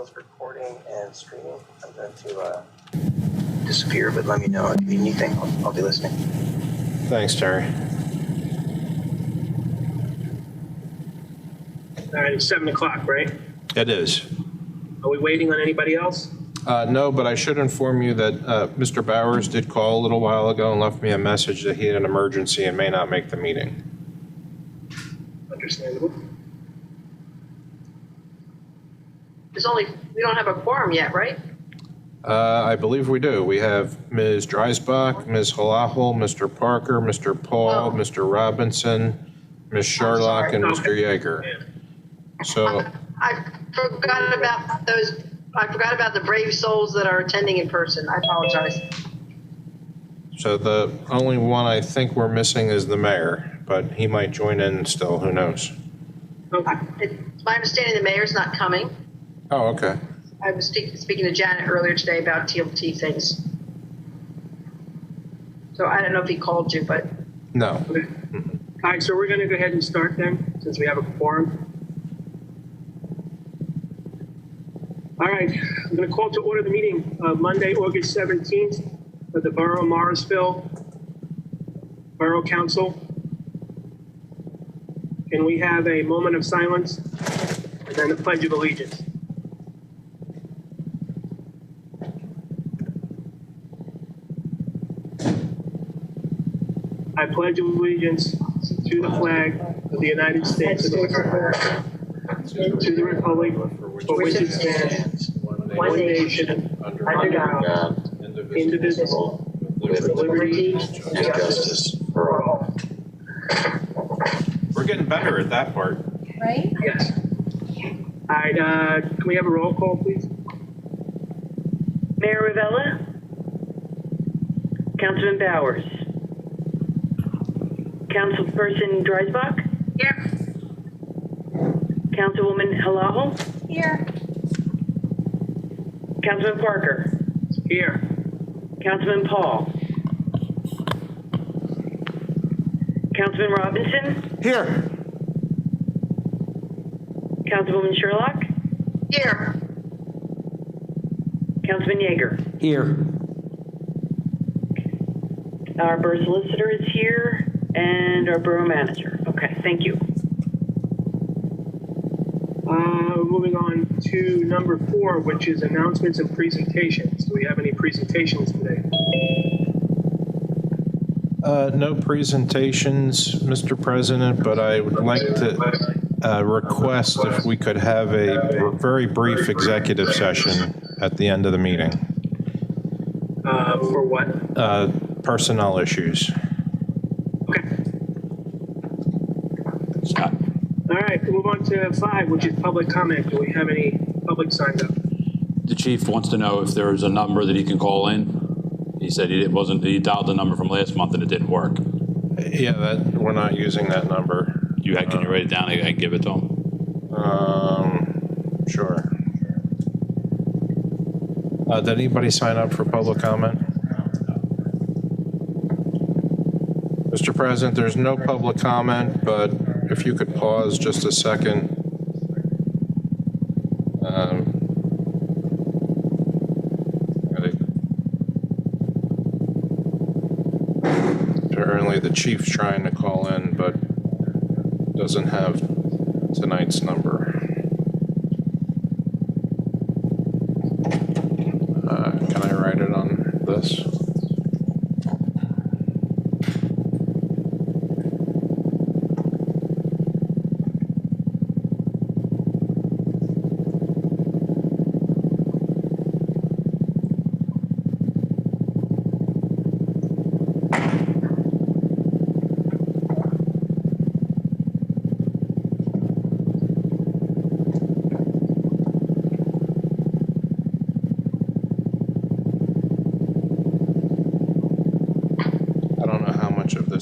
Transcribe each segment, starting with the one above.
both recording and streaming. I'm going to disappear, but let me know if you need anything. I'll be listening. Thanks, Terry. All right, it's 7 o'clock, right? It is. Are we waiting on anybody else? No, but I should inform you that Mr. Bowers did call a little while ago and left me a message that he had an emergency and may not make the meeting. Understandable. We don't have a quorum yet, right? I believe we do. We have Ms. Dreisbach, Ms. Halahel, Mr. Parker, Mr. Paul, Mr. Robinson, Ms. Sherlock, and Mr. Yeager. Yeah. So I forgot about those. I forgot about the brave souls that are attending in person. I apologize. So the only one I think we're missing is the mayor, but he might join in still. Who knows? Okay. It's my understanding the mayor's not coming. Oh, okay. I was speaking to Janet earlier today about TLT things. So I don't know if he called you, but No. Okay. All right, so we're going to go ahead and start then, since we have a quorum. All right, I'm going to call to order the meeting of Monday, August 17th of the Borough of Morrisville Borough Council. Can we have a moment of silence and then the Pledge of Allegiance? I pledge allegiance to the flag of the United States of America, to the republic for which it stands, one nation, under God, indivisible, with liberty and justice for all. We're getting better at that part. Right? Yes. All right, can we have a roll call, please? Mayor Ravella, Councilman Bowers, Councilperson Dreisbach, here. Councilwoman Halahel, Here. Councilman Parker, Here. Councilman Paul, Councilman Robinson, Here. Councilwoman Sherlock, Here. Councilman Yeager. Here. Our borough solicitor is here and our borough manager. Okay, thank you. Moving on to number 4, which is announcements and presentations. Do we have any presentations today? No presentations, Mr. President, but I would like to request if we could have a very brief executive session at the end of the meeting. For what? Personnel issues. Okay. All right, we'll move on to 5, which is public comment. Do we have any public signed up? The chief wants to know if there's a number that he can call in. He said he dialed the number from last month and it didn't work. Yeah, we're not using that number. Can you write it down? I can give it to him. Sure. Did anybody sign up for public comment? Mr. President, there's no public comment, but if you could pause just a second. Apparently the chief's trying to call in, but doesn't have tonight's number. Can I write it on this?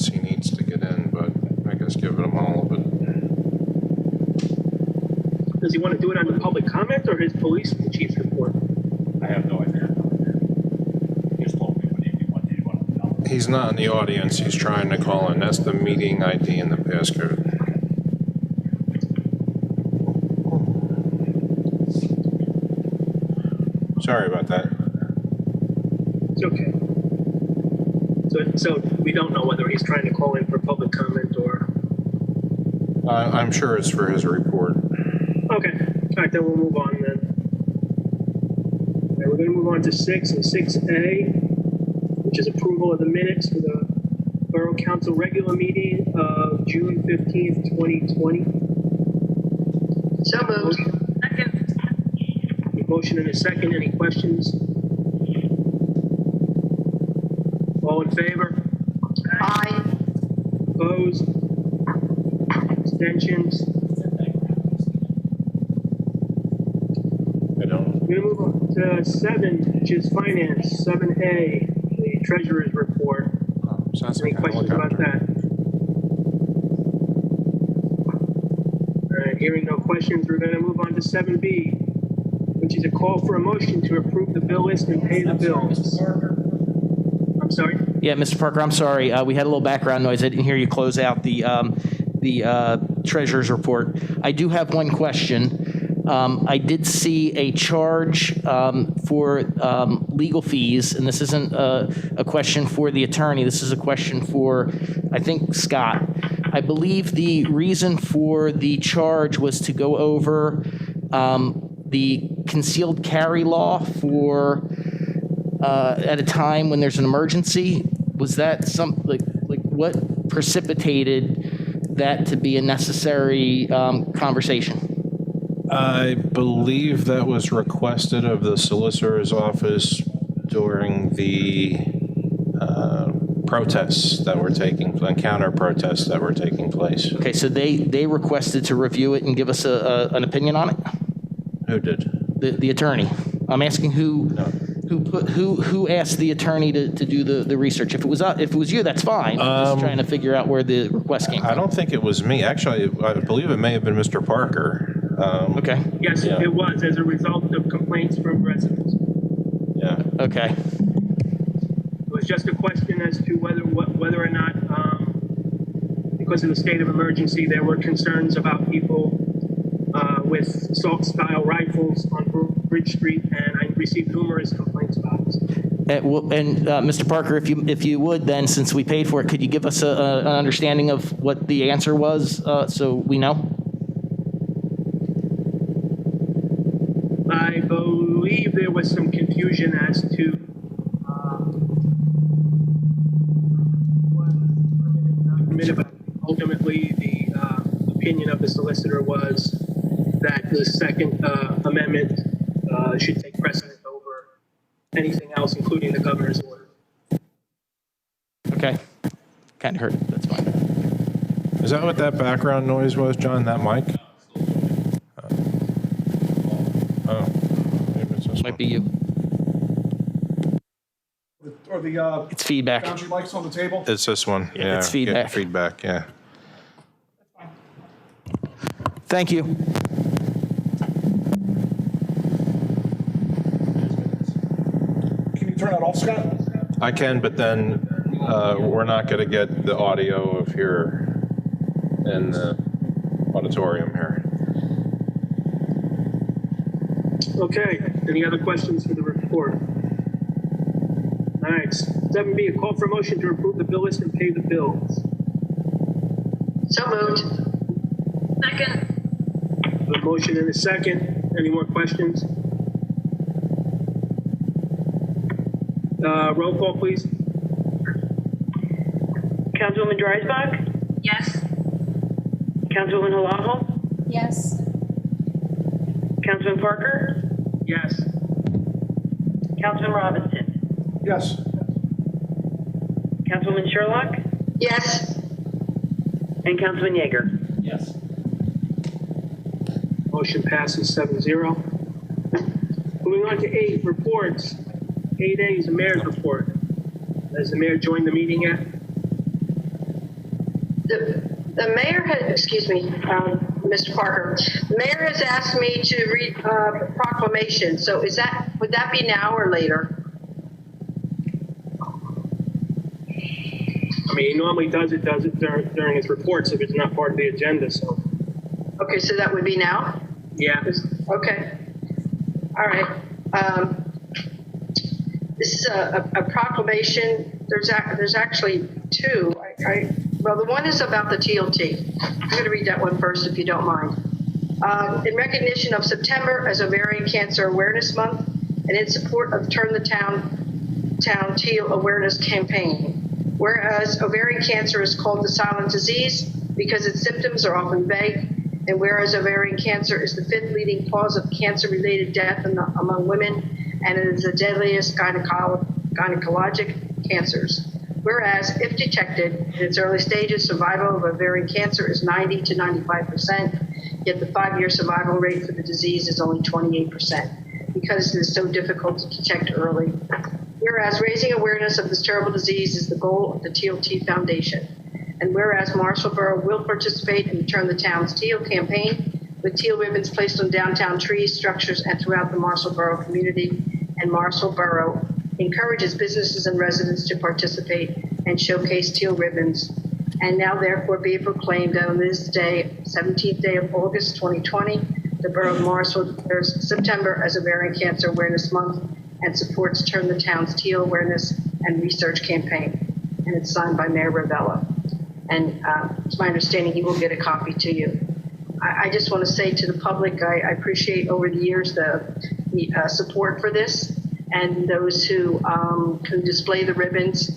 He needs to get in, but I guess give him all of it. Does he want to do it on the public comment or his police chief's report? I have no idea. He just told me what he wanted to know. He's not in the audience. He's trying to call in. That's the meeting ID and the passcode. Sorry about that. It's okay. So we don't know whether he's trying to call in for public comment or... I'm sure it's for his report. Okay, all right, then we'll move on then. All right, we're going to move on to 6 and 6A, which is approval of the minutes for the Borough Council regular meeting of June 15th, 2020. So moved. A motion and a second. Any questions? All in favor? Aye. Opposed? Abstentions? I don't. We're going to move on to 7, which is finance, 7A, the treasurer's report. Sounds Any like a questions about helicopter. that? All right, hearing no questions, we're going to move on to 7B, which is a call for a motion to approve the bill list and pay the bills. I'm sorry? Yeah, Mr. Parker, I'm sorry. We had a little background noise. I didn't hear you close out the treasurer's report. I do have one question. I did see a charge for legal fees, and this isn't a question for the attorney. This is a question for, I think, Scott. I believe the reason for the charge was to go over the concealed carry law for at a time when there's an emergency. Was that like what precipitated that to be a necessary conversation? I believe that was requested of the solicitor's office during the protests that were taking, counter protests that were taking place. Okay, so they requested to review it and give us an opinion on it? Who did? The attorney. I'm asking who asked the attorney to do the research. If it was you, that's fine. I'm just trying to figure out where the request came from. I don't think it was me. Actually, I believe it may have been Mr. Parker. Okay. Yes, Yeah. it was as a result of complaints from residents. Yeah. Okay. It was just a question as to whether or not, because of the state of emergency, there were concerns about people with assault-style rifles on Bridge Street, and I received numerous complaints about it. Mr. Parker, if you would, then, since we paid for it, could you give us an understanding of what the answer was, so we know? I believe there was some confusion as to what was permitted, but ultimately the opinion of the solicitor was that the Second Amendment should take precedent over anything else, including the governor's order. Okay. Kind of heard. That's fine. Is that what that background noise was, John? That mic? Oh, maybe it's this Might one. be you. Or the It's feedback. boundary mics on the table? It's this one. Yeah. it's get feedback. Feedback. Yeah. Thank you. Can you turn that off, Scott? I can, but then we're not going to get the audio of here in the auditorium here. Okay, any other questions for the report? All right, 7B, a call for a motion to approve the bill list and pay the bills. So moved. Second. A motion and a second. Any more questions? Roll call, please. Councilwoman Dreisbach? Yes. Councilwoman Halaho? Yes. Councilman Parker? Yes. Councilman Robinson? Yes. Councilwoman Sherlock? Yes. And Councilman Yeager? Yes. Motion passes 7-0. Moving on to 8, reports. 8A is the mayor's report. Has the mayor joined the meeting yet? The mayor had, excuse me, Mr. Parker, the mayor has asked me to read proclamation. So would that be now or later? I mean, he normally does it during his reports if it's not part of the agenda, so. Okay, so that would be now? Yeah. Okay. All right. This is a proclamation. There's actually two. Well, the one is about the TLT. I'm going to read that one first, if you don't mind. In recognition of September as Ovarian Cancer Awareness Month, and in support of Turn the Town Teal Awareness Campaign. Whereas ovarian cancer is called the silent disease because its symptoms are often vague, and whereas ovarian cancer is the fifth leading cause of cancer-related death among women, and it is the deadliest gynecologic cancers. Whereas, if detected in its early stages, survival of ovarian cancer is 90 to 95%, yet the 5-year survival rate for the disease is only 28% because it is so difficult to detect early. Whereas, raising awareness of this terrible disease is the goal of the TLT Foundation. And whereas Morrisville Borough will participate in the Turn the Town's Teal campaign with teal ribbons placed on downtown trees, structures, and throughout the Morrisville Borough community, and Morrisville Borough encourages businesses and residents to participate and showcase teal ribbons. And now therefore be it proclaimed that on this day, 17th day of August 2020, the Borough of Morrisville declares September as Ovarian Cancer Awareness Month and supports Turn the Town's Teal Awareness and Research Campaign. And it's signed by Mayor Ravella. And it's my understanding he will get a copy to you. I just want to say to the public, I appreciate over the years the support for this and those who display the ribbons.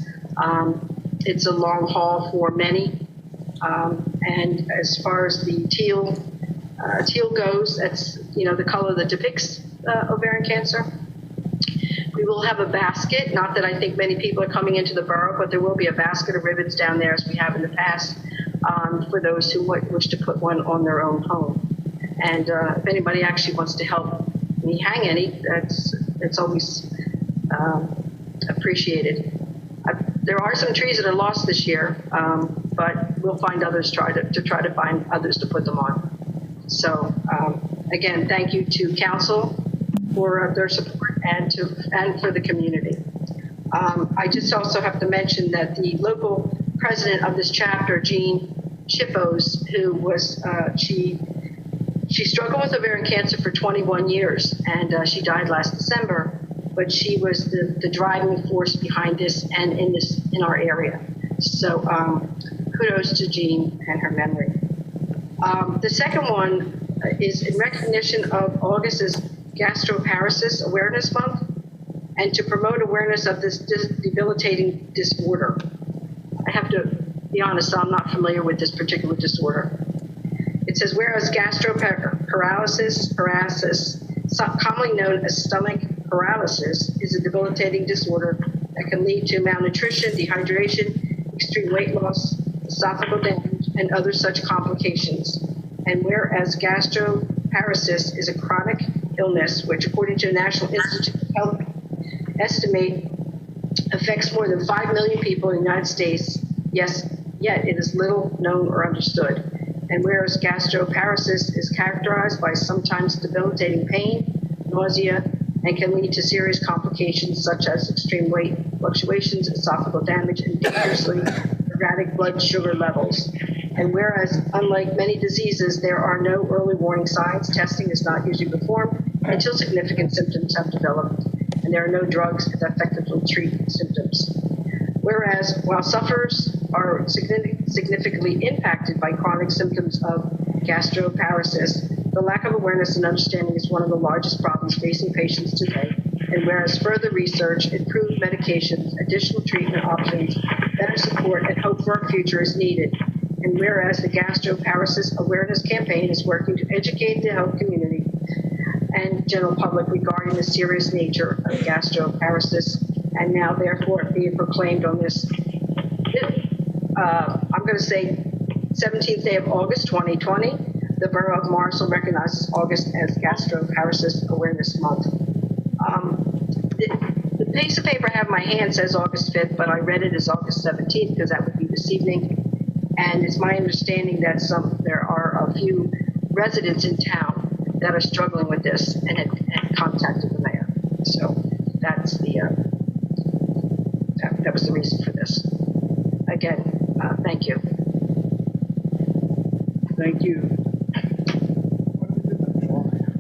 It's a long haul for many. And as far as the teal goes, that's the color that depicts ovarian cancer. We will have a basket, not that I think many people are coming into the borough, but there will be a basket of ribbons down there as we have in the past for those who wish to put one on their own home. And if anybody actually wants to help me hang any, it's always appreciated. There are some trees that are lost this year, but we'll find others try to find others to put them on. So again, thank you to council for their support and for the community. I just also have to mention that the local president of this chapter, Jean Chippos, who was she struggled with ovarian cancer for 21 years, and she died last December. But she was the driving force behind this and in our area. So kudos to Jean and her memory. The second one is in recognition of August as Gastroparesis Awareness Month and to promote awareness of this debilitating disorder. I have to be honest, I'm not familiar with this particular disorder. It says, whereas gastroparesis, commonly known as stomach paralysis, is a debilitating disorder that can lead to malnutrition, dehydration, extreme weight loss, esophageal damage, and other such complications. And whereas gastroparesis is a chronic illness, which according to the National Institute of Health estimate affects more than 5 million people in the United States, yet it is little known or understood. And whereas gastroparesis is characterized by sometimes debilitating pain, nausea, and can lead to serious complications such as extreme weight fluctuations, esophageal damage, and dangerously erratic blood sugar levels. And whereas, unlike many diseases, there are no early warning signs, testing is not usually performed until significant symptoms have developed, and there are no drugs that effectively treat symptoms. Whereas, while sufferers are significantly impacted by chronic symptoms of gastroparesis, the lack of awareness and understanding is one of the largest problems facing patients today. And whereas further research, improved medications, additional treatment options, better support, and hope for our future is needed. And whereas the Gastroparesis Awareness Campaign is working to educate the health community and general public regarding the serious nature of gastroparesis, and now therefore being proclaimed on this, I'm going to say 17th day of August 2020, the Borough of Morrisville recognizes August as Gastroparesis Awareness Month. The piece of paper I have in my hand says August 5th, but I read it as August 17th because that would be this evening. And it's my understanding that there are a few residents in town that are struggling with this and had contacted the mayor. So that's that was the reason for this. Again, thank you. Thank you.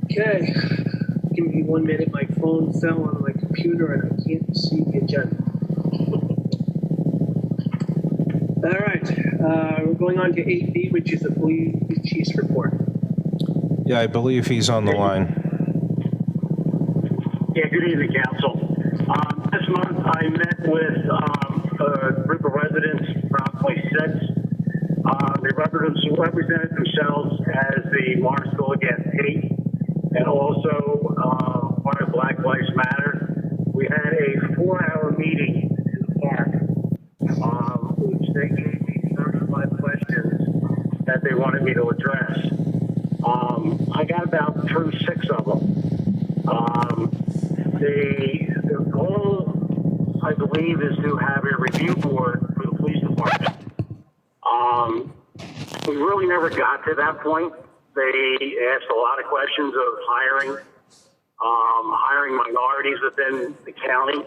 Okay, give me 1 minute. My phone fell on my computer and I can't see the agenda. All right, we're going on to 8B, which is the police chief's report. Yeah, I believe he's on the line. Yeah, good evening, Council. This month I met with a group of residents, approximately 6. They represented themselves as the Morrisville Against Hate and also part of Black Lives Matter. We had a 4-hour meeting in the park, which they gave me 35 questions that they wanted me to address. I got about through 6 of them. The goal, I believe, is to have a review board for the police department. We really never got to that point. They asked a lot of questions of hiring minorities within the county,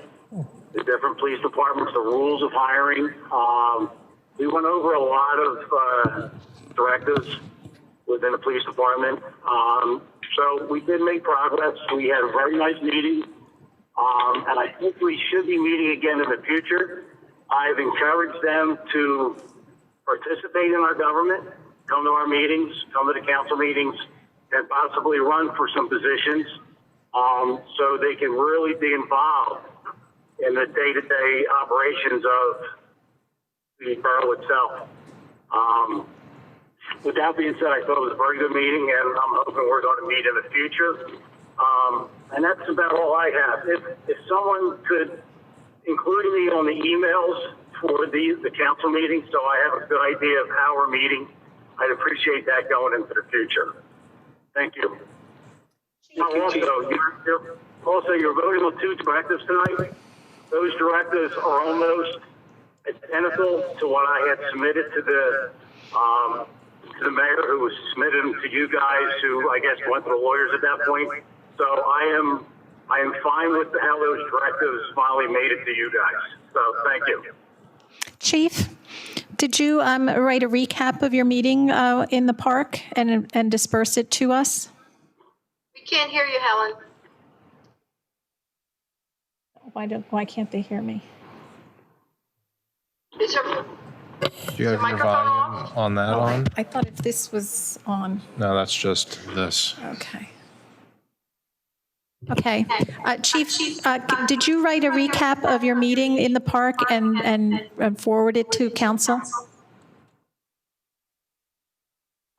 the different police departments, the rules of hiring. We went over a lot of directives within the police department. So we did make progress. We had a very nice meeting. And I think we should be meeting again in the future. I've encouraged them to participate in our government, come to our meetings, come to the council meetings, and possibly run for some positions so they can really be involved in the day-to-day operations of the borough itself. With that being said, I thought it was a very good meeting, and I'm hoping we're going to meet in the future. And that's about all I have. If someone could include me on the emails for the council meeting so I have a good idea of how we're meeting, I'd appreciate that going into the future. Thank you. Also, you're voting on 2 directives tonight. Those directives are almost identical to what I had submitted to the mayor, who was submitted them to you guys, who I guess went to the lawyers at that point. So I am fine with how those directives finally made it to you guys. So thank you. Chief, did you write a recap of your meeting in the park and disperse it to us? We can't hear you, Helen. Why can't they hear me? Is her Do you have your microphone volume on that on? I thought if this was on. No, that's just this. Okay. Okay. Chief, did you write a recap of your meeting in the park and forward it to council?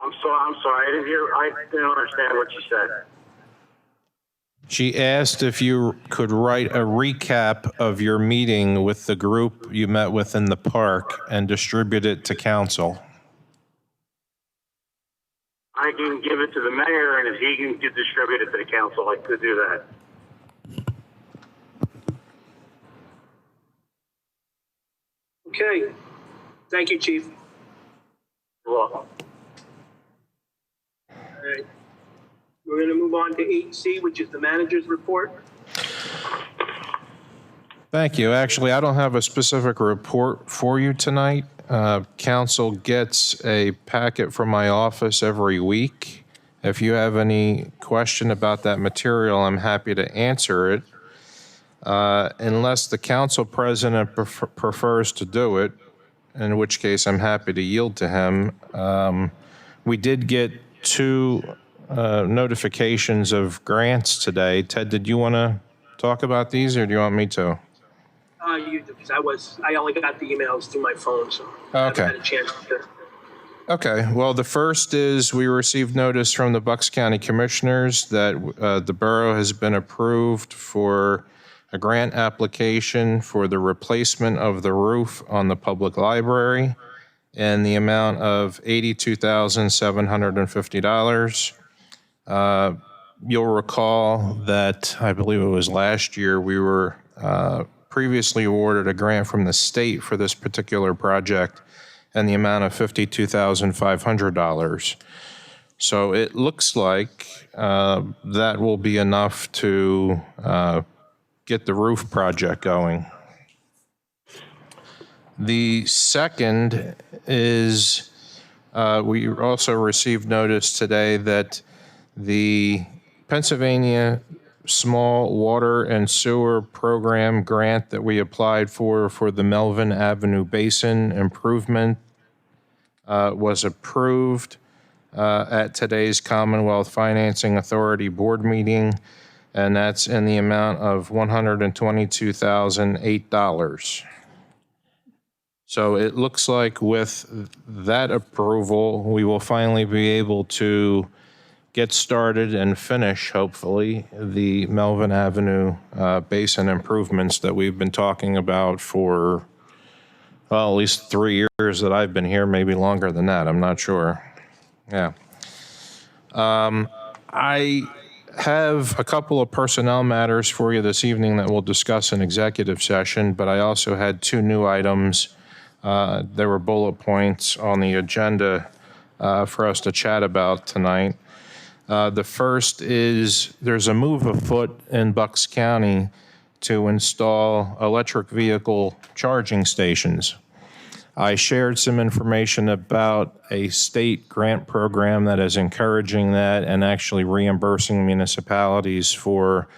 I'm sorry. I didn't understand what you said. She asked if you could write a recap of your meeting with the group you met with in the park and distribute it to council. I can give it to the mayor, and if he can distribute it to the council, I could do that. Okay. Thank you, Chief. You're welcome. All right. We're going to move on to 8C, which is the manager's report. Thank you. Actually, I don't have a specific report for you tonight. Council gets a packet from my office every week. If you have any question about that material, I'm happy to answer it. Unless the council president prefers to do it, in which case I'm happy to yield to him. We did get 2 notifications of grants today. Ted, did you want to talk about these, or do you want me to? You do, because I only got the emails through my phone, so I Okay. haven't had a chance to. Okay, well, the first is we received notice from the Bucks County Commissioners that the borough has been approved for a grant application for the replacement of the roof on the public library in the amount of $82,750. You'll recall that I believe it was last year we were previously awarded a grant from the state for this particular project in the amount of $52,500. So it looks like that will be enough to get the roof project going. The second is we also received notice today that the Pennsylvania small water and sewer program grant that we applied for the Melvin Avenue Basin improvement was approved at today's Commonwealth Financing Authority board meeting, and that's in the amount of $122,008. So it looks like with that approval, we will finally be able to get started and finish, hopefully, the Melvin Avenue Basin improvements that we've been talking about for, well, at least 3 years that I've been here, maybe longer than that, I'm not sure. Yeah. I have a couple of personnel matters for you this evening that we'll discuss in executive session, but I also had 2 new items. There were bullet points on the agenda for us to chat about tonight. The first is there's a move afoot in Bucks County to install electric vehicle charging stations. I shared some information about a state grant program that is encouraging that and actually reimbursing municipalities for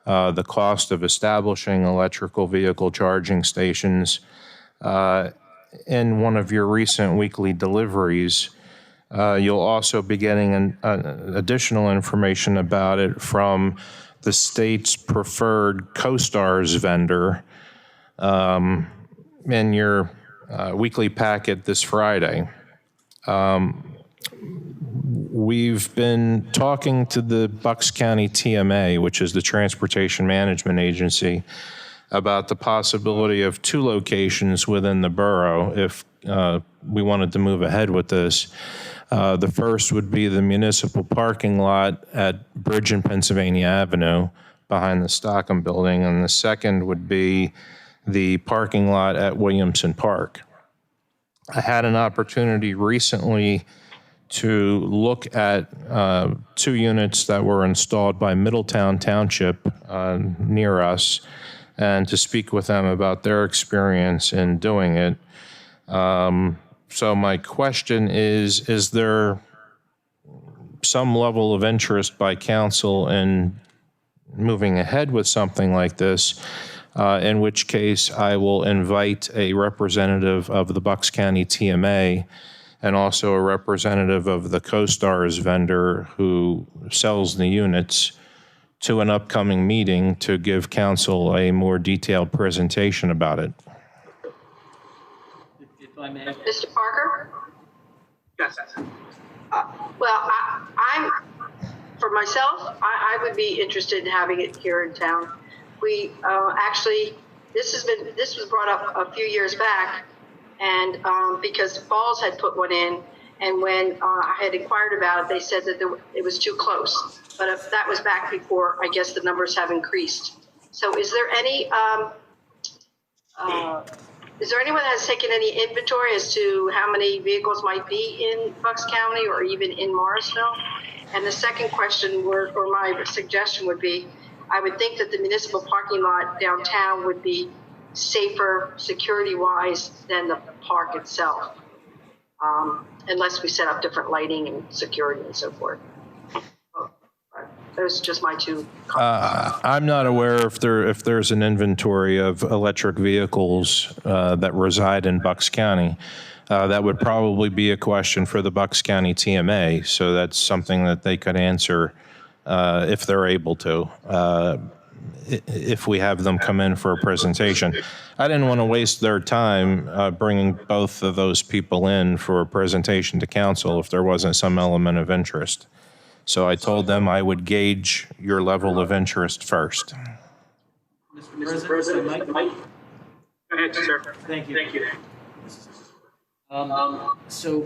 the cost of establishing electrical vehicle charging stations. In one of your recent weekly deliveries, you'll also be getting additional information about it from the state's preferred co-stars vendor in your weekly packet this Friday. We've been talking to the Bucks County TMA, which is the Transportation Management Agency, about the possibility of 2 locations within the borough if we wanted to move ahead with this. The first would be the municipal parking lot at Bridge and Pennsylvania Avenue behind the Stockham Building, and the second would be the parking lot at Williamson Park. I had an opportunity recently to look at 2 units that were installed by Middletown Township near us, and to speak with them about their experience in doing it. So my question is there some level of interest by council in moving ahead with something like this? In which case I will invite a representative of the Bucks County TMA and also a representative of the co-stars vendor who sells the units to an upcoming meeting to give council a more detailed presentation about it. If I may. Mr. Parker? Yes. Well, I'm, for myself, I would be interested in having it here in town. We actually, this was brought up a few years back, and because Falls had put one in, and when I had inquired about it, they said that it was too close. But if that was back before, I guess the numbers have increased. So is there anyone that has taken any inventory as to how many vehicles might be in Bucks County or even in Morrisville? And the second question or my suggestion would be, I would think that the municipal parking lot downtown would be safer security-wise than the park itself, unless we set up different lighting and security and so forth. Those are just my 2 comments. I'm not aware if there's an inventory of electric vehicles that reside in Bucks County. That would probably be a question for the Bucks County TMA, so that's something that they could answer if they're able to, if we have them come in for a presentation. I didn't want to waste their time bringing both of those people in for a presentation to council if there wasn't some element of interest. So I told them I would gauge your level of interest first. Mr. President, Go ahead, sir. Thank you. Thank you. So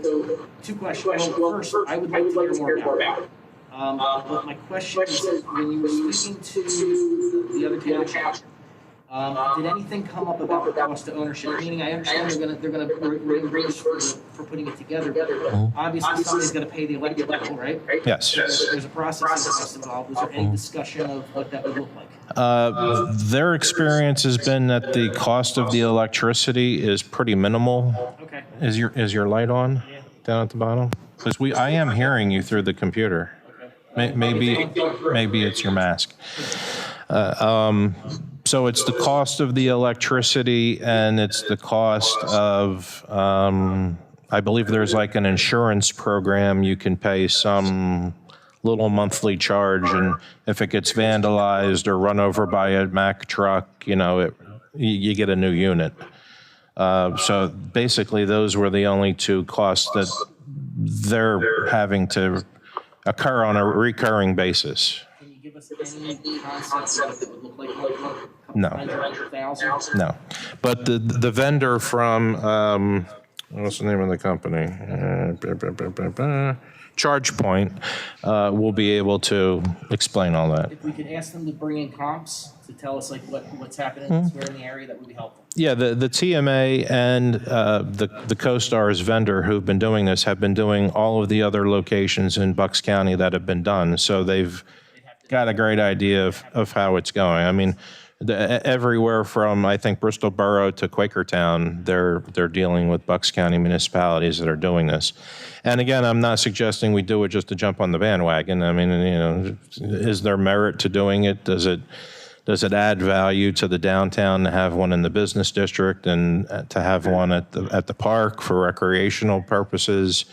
2 questions. Well, first, I would like to hear more about it. But my question is, when you were speaking to the other township, did anything come up about the cost of ownership? Meaning, I understand they're gonna reimburse for putting it together, but obviously somebody's gonna pay the electric bill, right? Yes. There's a process involved. Was there any discussion of what that would look like? Their experience has been that the cost of the electricity is pretty minimal. Okay. Is your light on down at the bottom? Because I am hearing you through the computer. Maybe it's your mask. So it's the cost of the electricity and it's the cost of, I believe there's like an insurance program. You can pay some little monthly charge, and if it gets vandalized or run over by a Mack truck, you get a new unit. So basically, those were the only two costs that they're having to occur on a recurring basis. Can you give us any concept of what it would look like? No. 100,000? No. But the vendor from, what's the name of the company? ChargePoint will be able to explain all that. If we could ask them to bring in comps to tell us like what's happening elsewhere in the area, that would be helpful. Yeah, the TMA and the CoStar's vendor who've been doing this have been doing all of the other locations in Bucks County that have been done. So they've got a great idea of how it's going. I mean, everywhere from, I think, Bristol Borough to Quakertown, they're dealing with Bucks County municipalities that are doing this. And again, I'm not suggesting we do it just to jump on the bandwagon. I mean, is there merit to doing it? Does it add value to the downtown to have one in the business district and to have one at the park for recreational purposes?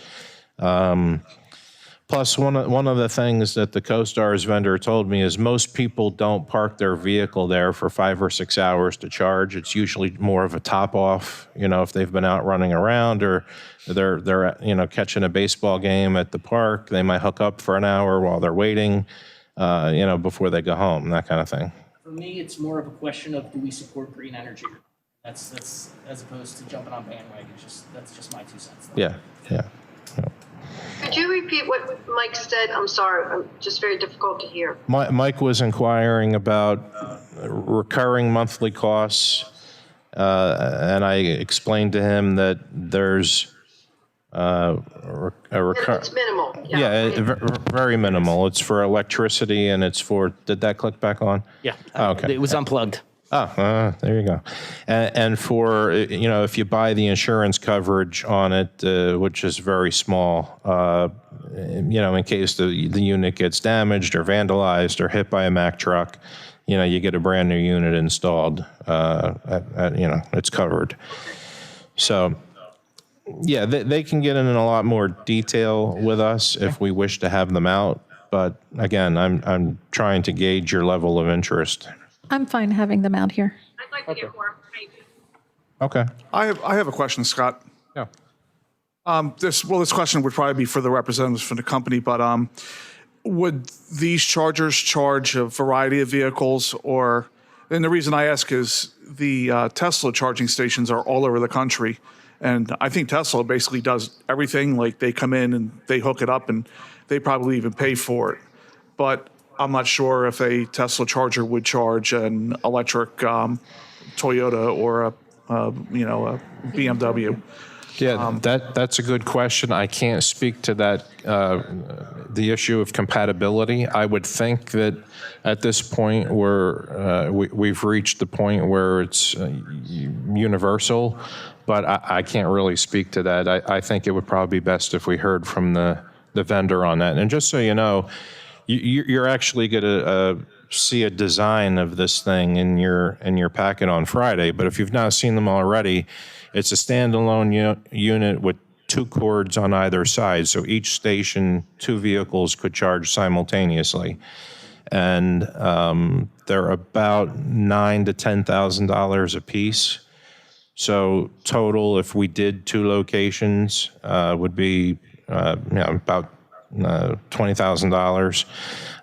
Plus, one of the things that the CoStar's vendor told me is most people don't park their vehicle there for 5 or 6 hours to charge. It's usually more of a top off, if they've been out running around or they're catching a baseball game at the park. They might hook up for an hour while they're waiting, before they go home, that kind of thing. For me, it's more of a question of do we support green energy? That's as opposed to jumping on bandwagons. That's just my 2 cents. Yeah. Could you repeat what Mike said? I'm sorry, just very difficult to hear. Mike was inquiring about recurring monthly costs, and I explained to him that there's It's minimal. Very minimal. It's for electricity and it's for, did that click back on? Yeah. Oh, okay. It was unplugged. There you go. And for, if you buy the insurance coverage on it, which is very small, in case the unit gets damaged or vandalized or hit by a Mack truck, you get a brand new unit installed, it's covered. So, yeah, they can get in a lot more detail with us if we wish to have them out. But again, I'm trying to gauge your level of interest. I'm fine having them out here. I'd like to get more. Thank you. Okay. I have a question, Scott. Yeah. This question would probably be for the representatives from the company, but would these chargers charge a variety of vehicles? And the reason I ask is the Tesla charging stations are all over the country. And I think Tesla basically does everything. Like they come in and they hook it up and they probably even pay for it. But I'm not sure if a Tesla charger would charge an electric Toyota or a BMW. Yeah, that's a good question. I can't speak to that, the issue of compatibility. I would think that at this point we've reached the point where it's universal, but I can't really speak to that. I think it would probably be best if we heard from the vendor on that. And just so you know, you're actually going to see a design of this thing in your packet on Friday. But if you've not seen them already, it's a standalone unit with 2 cords on either side. So each station, 2 vehicles could charge simultaneously. And they're about $9,000 to $10,000 a piece. So total, if we did 2 locations, would be about $20,000.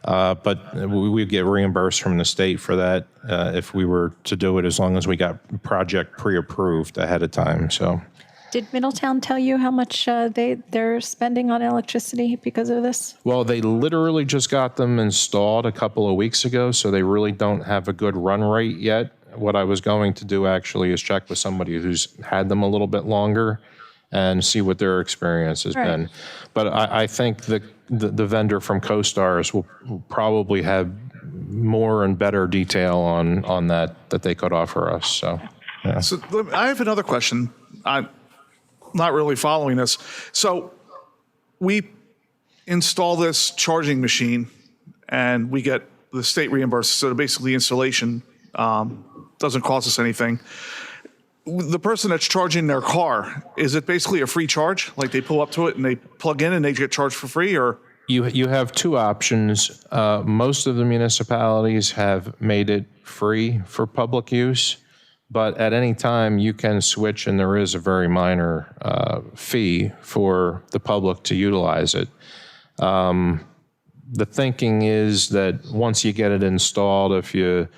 But we get reimbursed from the state for that if we were to do it, as long as we got project pre-approved ahead of time. So, Did Middletown tell you how much they're spending on electricity because of this? well, they literally just got them installed a couple of weeks ago, so they really don't have a good run rate yet. What I was going to do actually is check with somebody who's had them a little bit longer and see what their experience has been. But I think the vendor from CoStar's will probably have more and better detail on that they could offer us. So, yeah. So I have another question. I'm not really following this. So we install this charging machine and we get the state reimburses. So basically, installation doesn't cost us anything. The person that's charging their car, is it basically a free charge? Like they pull up to it and they plug in and they get charged for free, or? You have two options. Most of the municipalities have made it free for public use, but at any time you can switch, and there is a very minor fee for the public to utilize it. The thinking is that once you get it installed, if you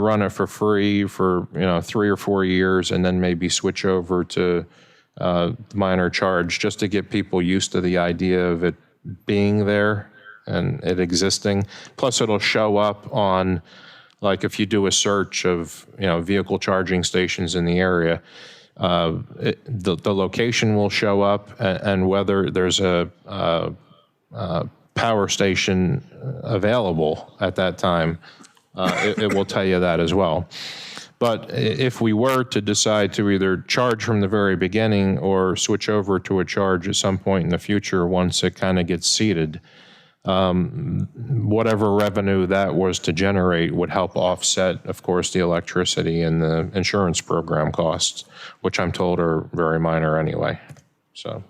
run it for free for 3 or 4 years, and then maybe switch over to minor charge, just to get people used to the idea of it being there and it existing. Plus, it'll show up on, like, if you do a search of vehicle charging stations in the area, the location will show up, and whether there's a power station available at that time. It will tell you that as well. But if we were to decide to either charge from the very beginning or switch over to a charge at some point in the future, once it kind of gets seated, whatever revenue that was to generate would help offset, of course, the electricity and the insurance program costs, which I'm told are very minor anyway. So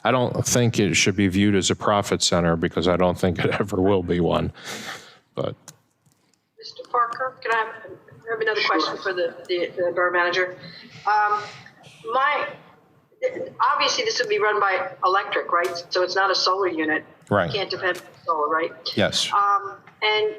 I don't think it should be viewed as a profit center, because I don't think it ever will be one. But Mr. Parker, can I have another question for the borough manager? Obviously this would be run by electric, right? So it's not a solar unit. Right. You can't depend on solar, right? yes. And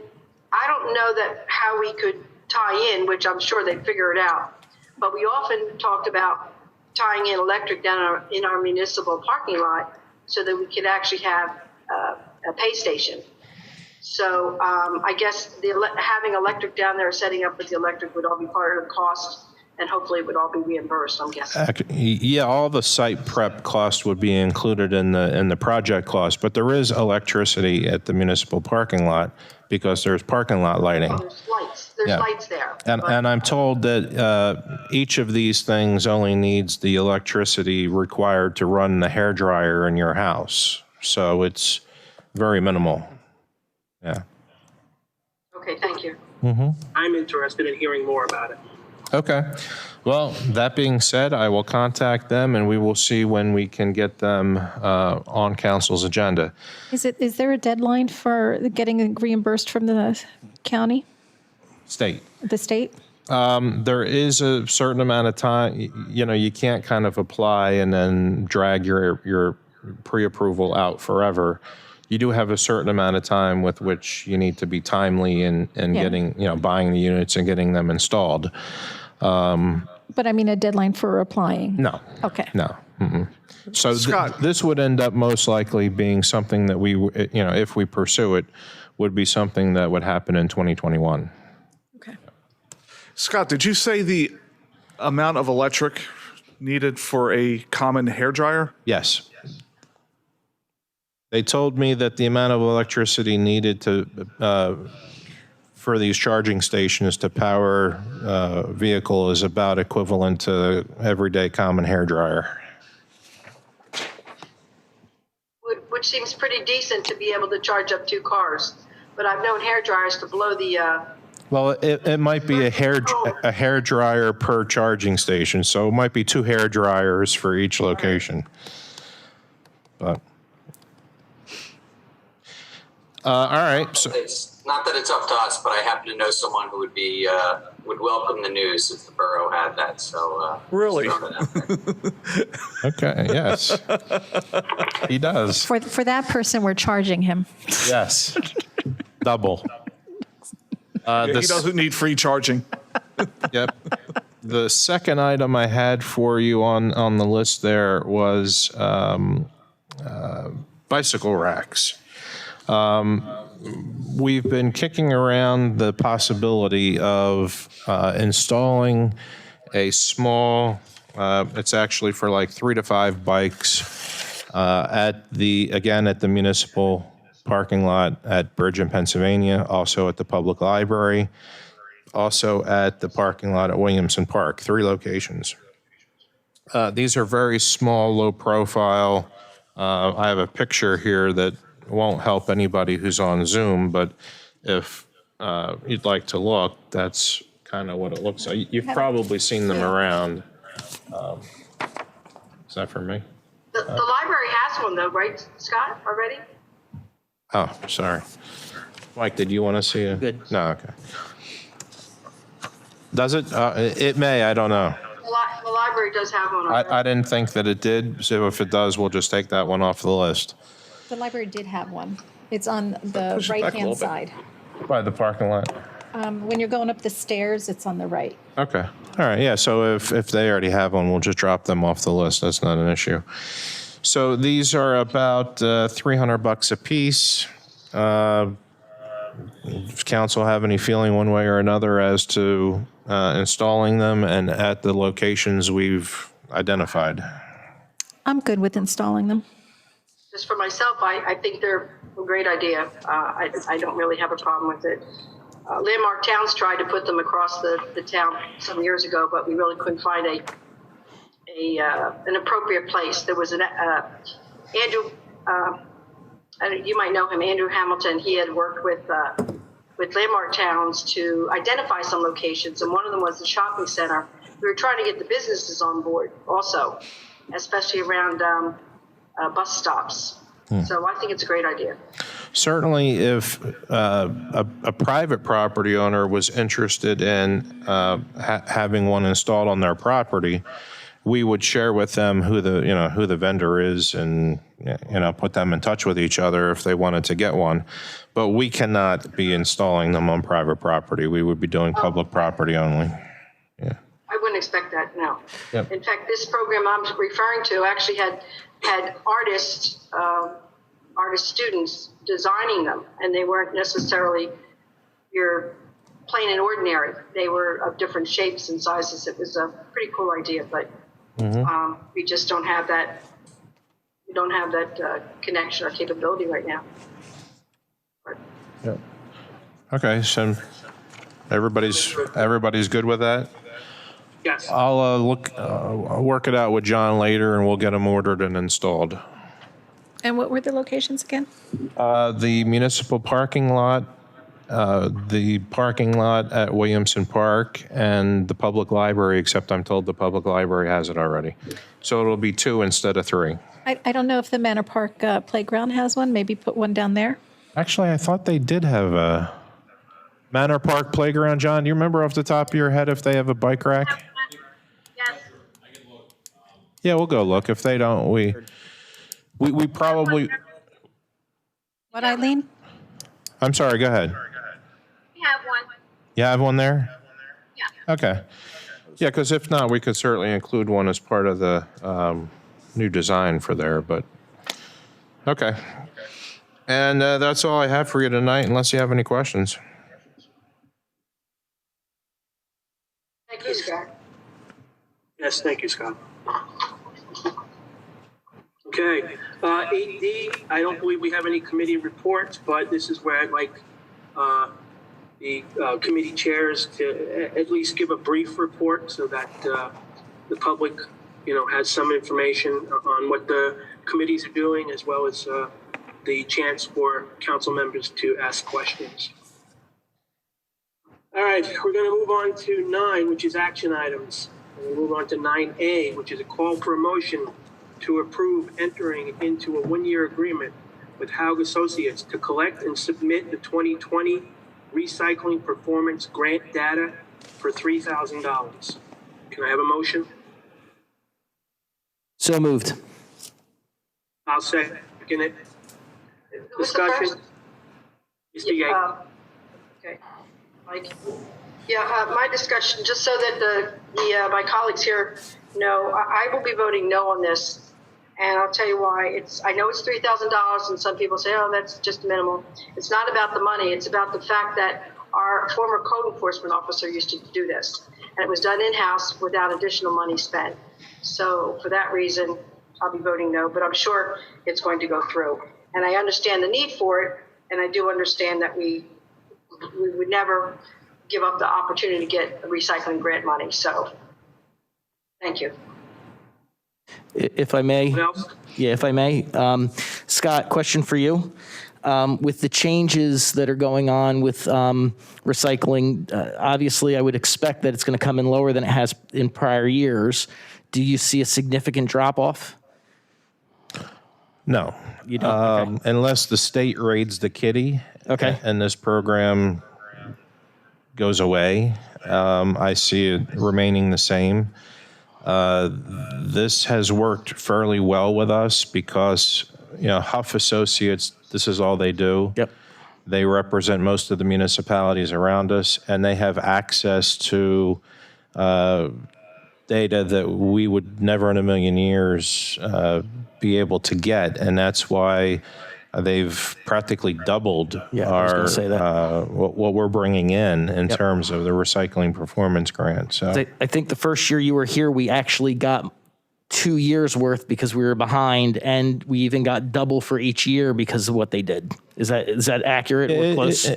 I don't know that how we could tie in, which I'm sure they'd figure it out, but we often talked about tying in electric down in our municipal parking lot so that we could actually have a pay station. So I guess having electric down there, setting up with the electric would all be part of the cost, and hopefully it would all be reimbursed, I'm guessing. Yeah, all the site prep cost would be included in the project cost, but there is electricity at the municipal parking lot because there's parking lot lighting. There's lights. There's Yeah. lights there. And I'm told that each of these things only needs the electricity required to run the hairdryer in your house. So it's very minimal. Yeah. Okay, thank you. I'm interested in hearing more about it. Okay. Well, that being said, I will contact them and we will see when we can get them on council's agenda. Is there a deadline for getting reimbursed from the county, State. the state? There is a certain amount of time, you can't kind of apply and then drag your pre-approval out forever. You do have a certain amount of time with which you need to be timely in getting, buying the units and getting them installed. But I mean a deadline for applying? No. Okay. No. Mm-mm. So Scott. this would end up most likely being something that we, if we pursue it, would be something that would happen in 2021. Okay. Scott, did you say the amount of electric needed for a common hairdryer? Yes. They told me that the amount of electricity needed for these charging stations to power a vehicle is about equivalent to everyday common hairdryer. Which seems pretty decent to be able to charge up 2 cars. But I've known hair dryers to blow the. Well, it might be a hair dryer per charging station, so it might be 2 hair dryers for each location. But all right. So It's not that it's up to us, but I happen to know someone who would welcome the news if the borough had that. So Really? just throwing it out there. okay. Yes, he does. For that person, we're charging him. Yes, double. He doesn't need free charging. Yep. The second item I had for you on the list there was bicycle racks. We've been kicking around the possibility of installing a small, it's actually for like 3 to 5 bikes at the municipal parking lot at Bridge in Pennsylvania, also at the public library, also at the parking lot at Williamson Park, 3 locations. These are very small, low profile. I have a picture here that won't help anybody who's on Zoom, but if you'd like to look, that's kind of what it looks like. You've probably seen them around. Is that for me? The library has one though, right, Scott, already? Oh, sorry. Mike, did you want to see it? Good. No, okay. Does it? It may, I don't know. The library does have one already. I didn't think that it did, so if it does, we'll just take that one off the list. The library did have one. It's on the Push it back a little right-hand bit. side. By the parking lot? When you're going up the stairs, it's on the right. Okay. All right, yeah, so if they already have one, we'll just drop them off the list. That's not an issue. So these are about $300 a piece. Does council have any feeling one way or another as to installing them and at the locations we've identified? I'm good with installing them. Just for myself, I think they're a great idea. I don't really have a problem with it. Landmark Towns tried to put them across the town some years ago, but we really couldn't find an appropriate place. There was an Andrew, you might know him, Andrew Hamilton. He had worked with Landmark Towns to identify some locations, and one of them was the shopping center. We were trying to get the businesses on board also, especially around bus stops. So I think it's a great idea. Certainly, if a private property owner was interested in having one installed on their property, we would share with them who the vendor is and put them in touch with each other if they wanted to get one. But we cannot be installing them on private property. We would be doing public property only. Yeah. I wouldn't expect that, no. Yep. In fact, this program I'm referring to actually had artist students designing them, and they weren't necessarily your plain and ordinary. They were of different shapes and sizes. It was a pretty cool idea, but we just don't have that. We don't have that connection or capability right now. Yep. Okay, so everybody's good with that? Yes. I'll work it out with John later, and we'll get them ordered and installed. And what were the locations again? The municipal parking lot, the parking lot at Williamson Park, and the public library, except I'm told the public library has it already. So it'll be 2 instead of 3. I don't know if the Manor Park playground has one. Maybe put one down there. Actually, I thought they did have a Manor Park playground. John, do you remember off the top of your head if they have a bike rack? Yes. Yeah, we'll go look. If they don't, we probably... What, Eileen? I'm sorry, go ahead. We have one. You have one there? Yeah. Okay. Yeah, because if not, we could certainly include one as part of the new design for there, but, okay. And that's all I have for you tonight, unless you have any questions. Thank you, Scott. Yes, thank you, Scott. Okay, 8D, I don't believe we have any committee reports, but this is where I'd like the committee chairs to at least give a brief report so that the public, has some information on what the committees are doing, as well as the chance for council members to ask questions. All right, we're going to move on to 9, which is action items. We'll move on to 9A, which is a call for a motion to approve entering into a 1-year agreement with Haug Associates to collect and submit the 2020 Recycling Performance Grant data for $3,000. Can I have a motion? So moved. I'll second it. Who's the Discussion? first? Mr. Yates. Okay, Mike. Yeah, my discussion, just so that my colleagues here know, I will be voting no on this, and I'll tell you why. I know it's $3,000, and some people say, oh, that's just minimal. It's not about the money. It's about the fact that our former code enforcement officer used to do this, and it was done in-house without additional money spent. So for that reason, I'll be voting no, but I'm sure it's going to go through. And I understand the need for it, and I do understand that we would never give up the opportunity to get recycling grant money. So thank you. If I may. What else? Yeah, if I may. Scott, question for you. with the changes that are going on with recycling, obviously I would expect that it's going to come in lower than it has in prior years. Do you see a significant drop off? No. You don't? Okay. Unless the state raids the kitty. Okay. And this program goes away. I see it remaining the same. This has worked fairly well with us because, Huff Associates, this is all they do. Yep. They represent most of the municipalities around us, and they have access to data that we would never in a million years be able to get, and that's why they've practically doubled I was gonna say that. what we're bringing in terms of the recycling performance grant. So I think the first year you were here, we actually got 2 years worth because we were behind, and we even got double for each year because of what they did. Is that accurate or close?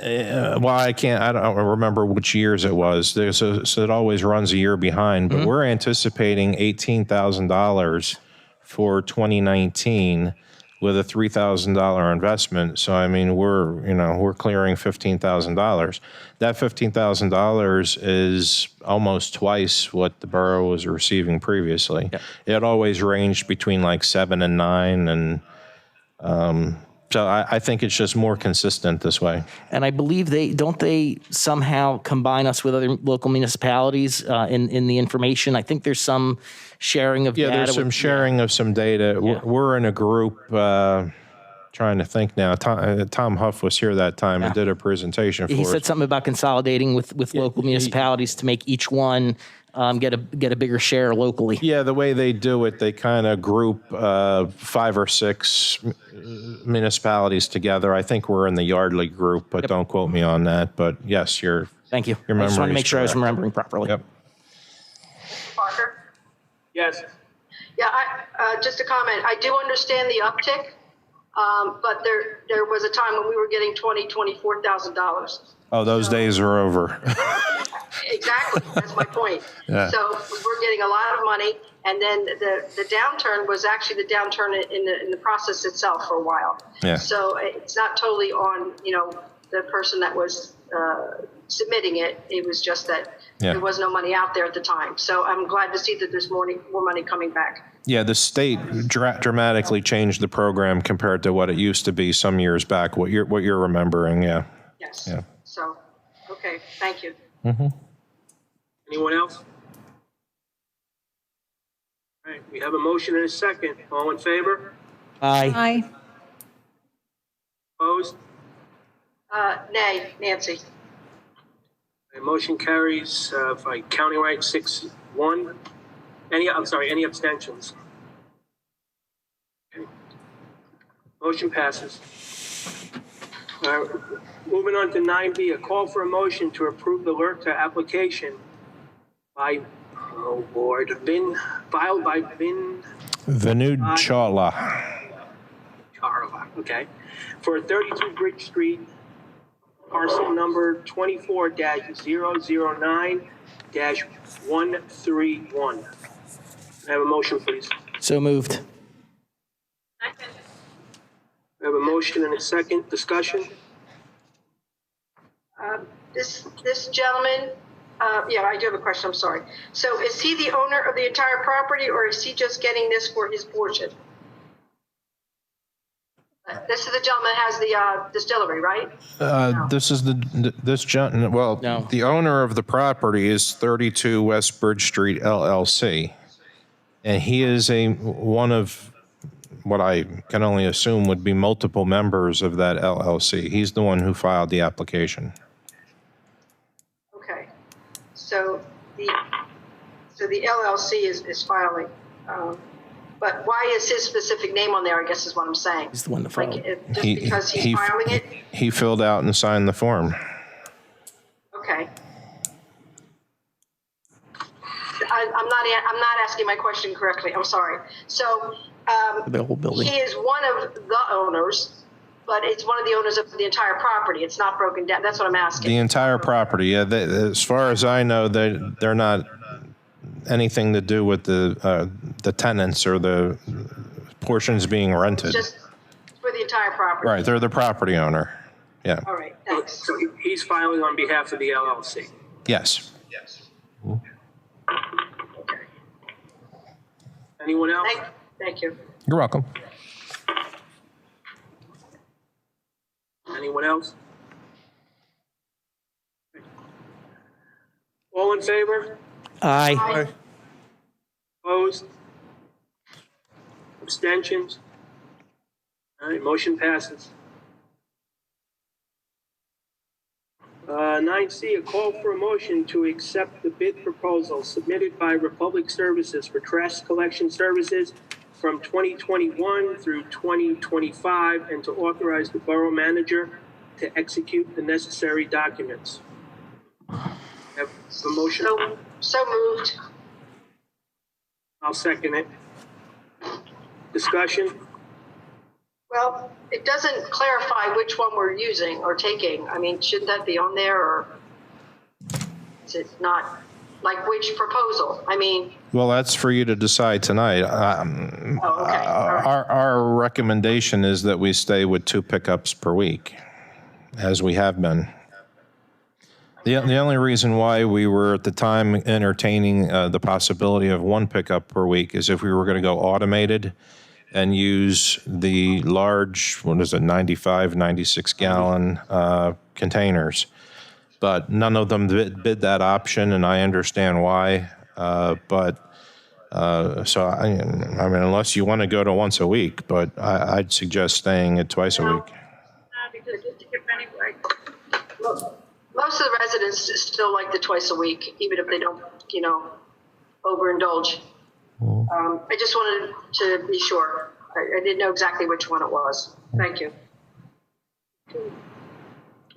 Well, I don't remember which years it was. So it always runs a year behind, but we're anticipating $18,000 for 2019 with a $3,000 investment. So, I mean, we're clearing $15,000. That $15,000 is almost twice what the borough was receiving previously. Yep. It always ranged between like 7 and 9, and so I think it's just more consistent this way. And I believe they somehow combine us with other local municipalities in the information. I think there's some sharing of data. There's some sharing of some data. Yeah. We're in a group, trying to think now. Tom Huff was here that time and did a presentation for us. He said something about consolidating with local municipalities to make each one get a bigger share locally. Yeah, the way they do it, they kind of group 5 or 6 municipalities together. I think we're in the Yardley group, but don't quote me on that. But yes, Thank you. Your I just want to memory's make sure I was correct. remembering properly. Yep. Parker? Yes. Yeah, just a comment. I do understand the uptick, but there was a time when we were getting $24,000. Oh, those days are over. Exactly, that's my point. Yeah. So we're getting a lot of money, and then the downturn was actually the downturn in the process itself for a while. Yeah. So it's not totally on the person that was submitting it. It was just that there was no money out there at the time. So I'm glad to see that there's more money coming back. Yeah, the state dramatically changed the program compared to what it used to be some years back. What you're remembering, yeah. Yes. Yeah. So, okay, thank you. Anyone else? All right, we have a motion and a second. All in favor? Aye. Aye. Opposed? Nay, Nancy. The motion carries, if I counting right, 6-1. Any abstentions? Okay. Motion passes. All right, moving on to 9B, a call for a motion to approve the LRTA application by, filed by Vanud Chawla. Charla, okay, for 32 Bridge Street, parcel number 24-009-131. I have a motion, please. So moved. I have a motion and a second. Discussion? This gentleman, I do have a question, I'm sorry. So is he the owner of the entire property, or is he just getting this for his portion? This is the gentleman that has the distillery, right? This is this gentleman. Well, No. the owner of the property is 32 West Bridge Street LLC, and he is one of what I can only assume would be multiple members of that LLC. He's the one who filed the application. Okay. So the LLC is filing. But why is his specific name on there, I guess is what I'm saying. He's the one to file. Just because he's filing it? He filled out and signed the form. Okay. I'm not asking my question correctly. I'm sorry. So The whole building. he is one of the owners, but it's one of the owners of the entire property. It's not broken down. That's what I'm asking. The entire property, yeah. As far as I know, they're not anything to do with the tenants or the portions being rented. Just for the entire property? Right, they're the property owner. Yeah, All right, thanks. So he's filing on behalf of the LLC. yes. Anyone else? Thank you. You're welcome. Anyone else? All in favor? Aye. Opposed? Abstentions? All right, motion passes. 9C, a call for a motion to accept the bid proposal submitted by Republic Services for trash collection services from 2021 through 2025 and to authorize the borough manager to execute the necessary documents. Have a motion? So moved. I'll second it. Discussion? Well, it doesn't clarify which one we're using or taking. I mean, shouldn't that be on there, or is it not? Like which proposal? I mean. Well, that's for you to decide tonight. Okay. All right. Our recommendation is that we stay with 2 pickups per week, as we have been. The only reason why we were at the time entertaining the possibility of 1 pickup per week is if we were going to go automated and use the large, 95, 96 gallon containers. But none of them bid that option, and I understand why. So I mean, unless you want to go to once a week, but I'd suggest staying at twice a week. Most of the residents still like the twice a week, even if they don't, overindulge. I just wanted to be sure. I didn't know exactly which one it was. Thank you.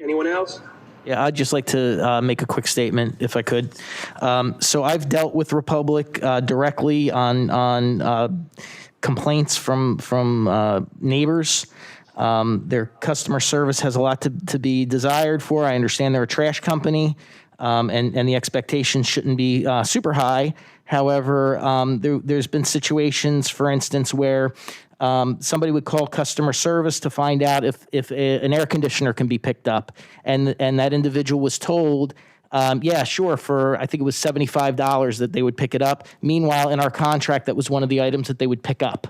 Anyone else? Yeah, I'd just like to make a quick statement, if I could. So I've dealt with Republic directly on complaints from neighbors. Their customer service has a lot to be desired for. I understand they're a trash company, and the expectations shouldn't be super high. However, there's been situations, for instance, where somebody would call customer service to find out if an air conditioner can be picked up, and that individual was told, yeah, sure, for I think it was $75 that they would pick it up. Meanwhile, in our contract, that was one of the items that they would pick up.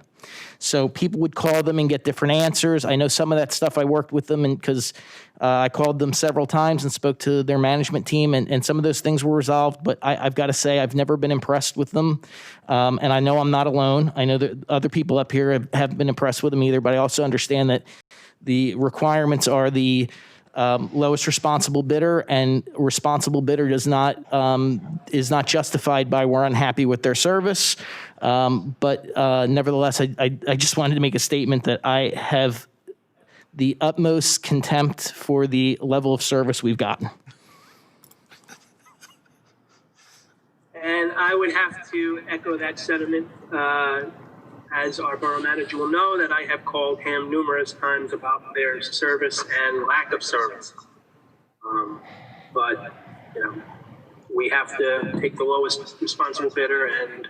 So people would call them and get different answers. I know some of that stuff. I worked with them because I called them several times and spoke to their management team, and some of those things were resolved. But I've got to say, I've never been impressed with them. And I know I'm not alone. I know that other people up here haven't been impressed with them either. But I also understand that the requirements are the lowest responsible bidder, and responsible bidder is not justified by we're unhappy with their service. But nevertheless, I just wanted to make a statement that I have the utmost contempt for the level of service we've gotten. And I would have to echo that sentiment. As our borough manager will know, that I have called him numerous times about their service and lack of service. But, we have to take the lowest responsible bidder, and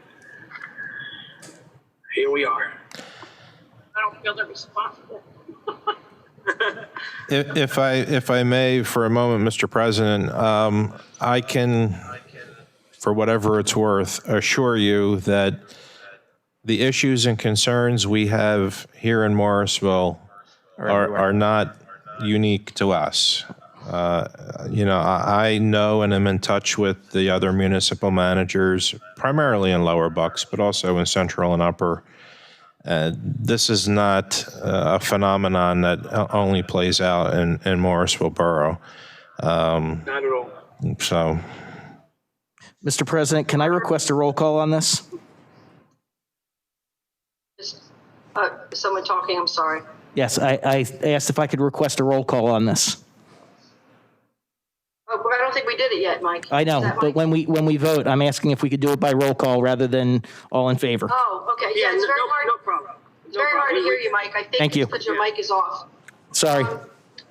here we are. I don't feel they're responsible. If I may, for a moment, Mr. President, I can, for whatever it's worth, assure you that the issues and concerns we have here in Morrisville are not unique to us. I know and am in touch with the other municipal managers, primarily in Lower Bucks, but also in Central and Upper. This is not a phenomenon that only plays out in Morrisville Borough. Not at all. So, Mr. President, can I request a roll call on this? Someone talking, I'm sorry. Yes, I asked if I could request a roll call on this. Oh, I don't think we did it yet, Mike. I know, Is that but Mike? when we vote, I'm asking if we could do it by roll call rather than all in favor. Oh, okay. Yeah, it's very hard. No problem. It's very hard to hear you, Mike. I think Thank you. it's because your mic is off. Sorry.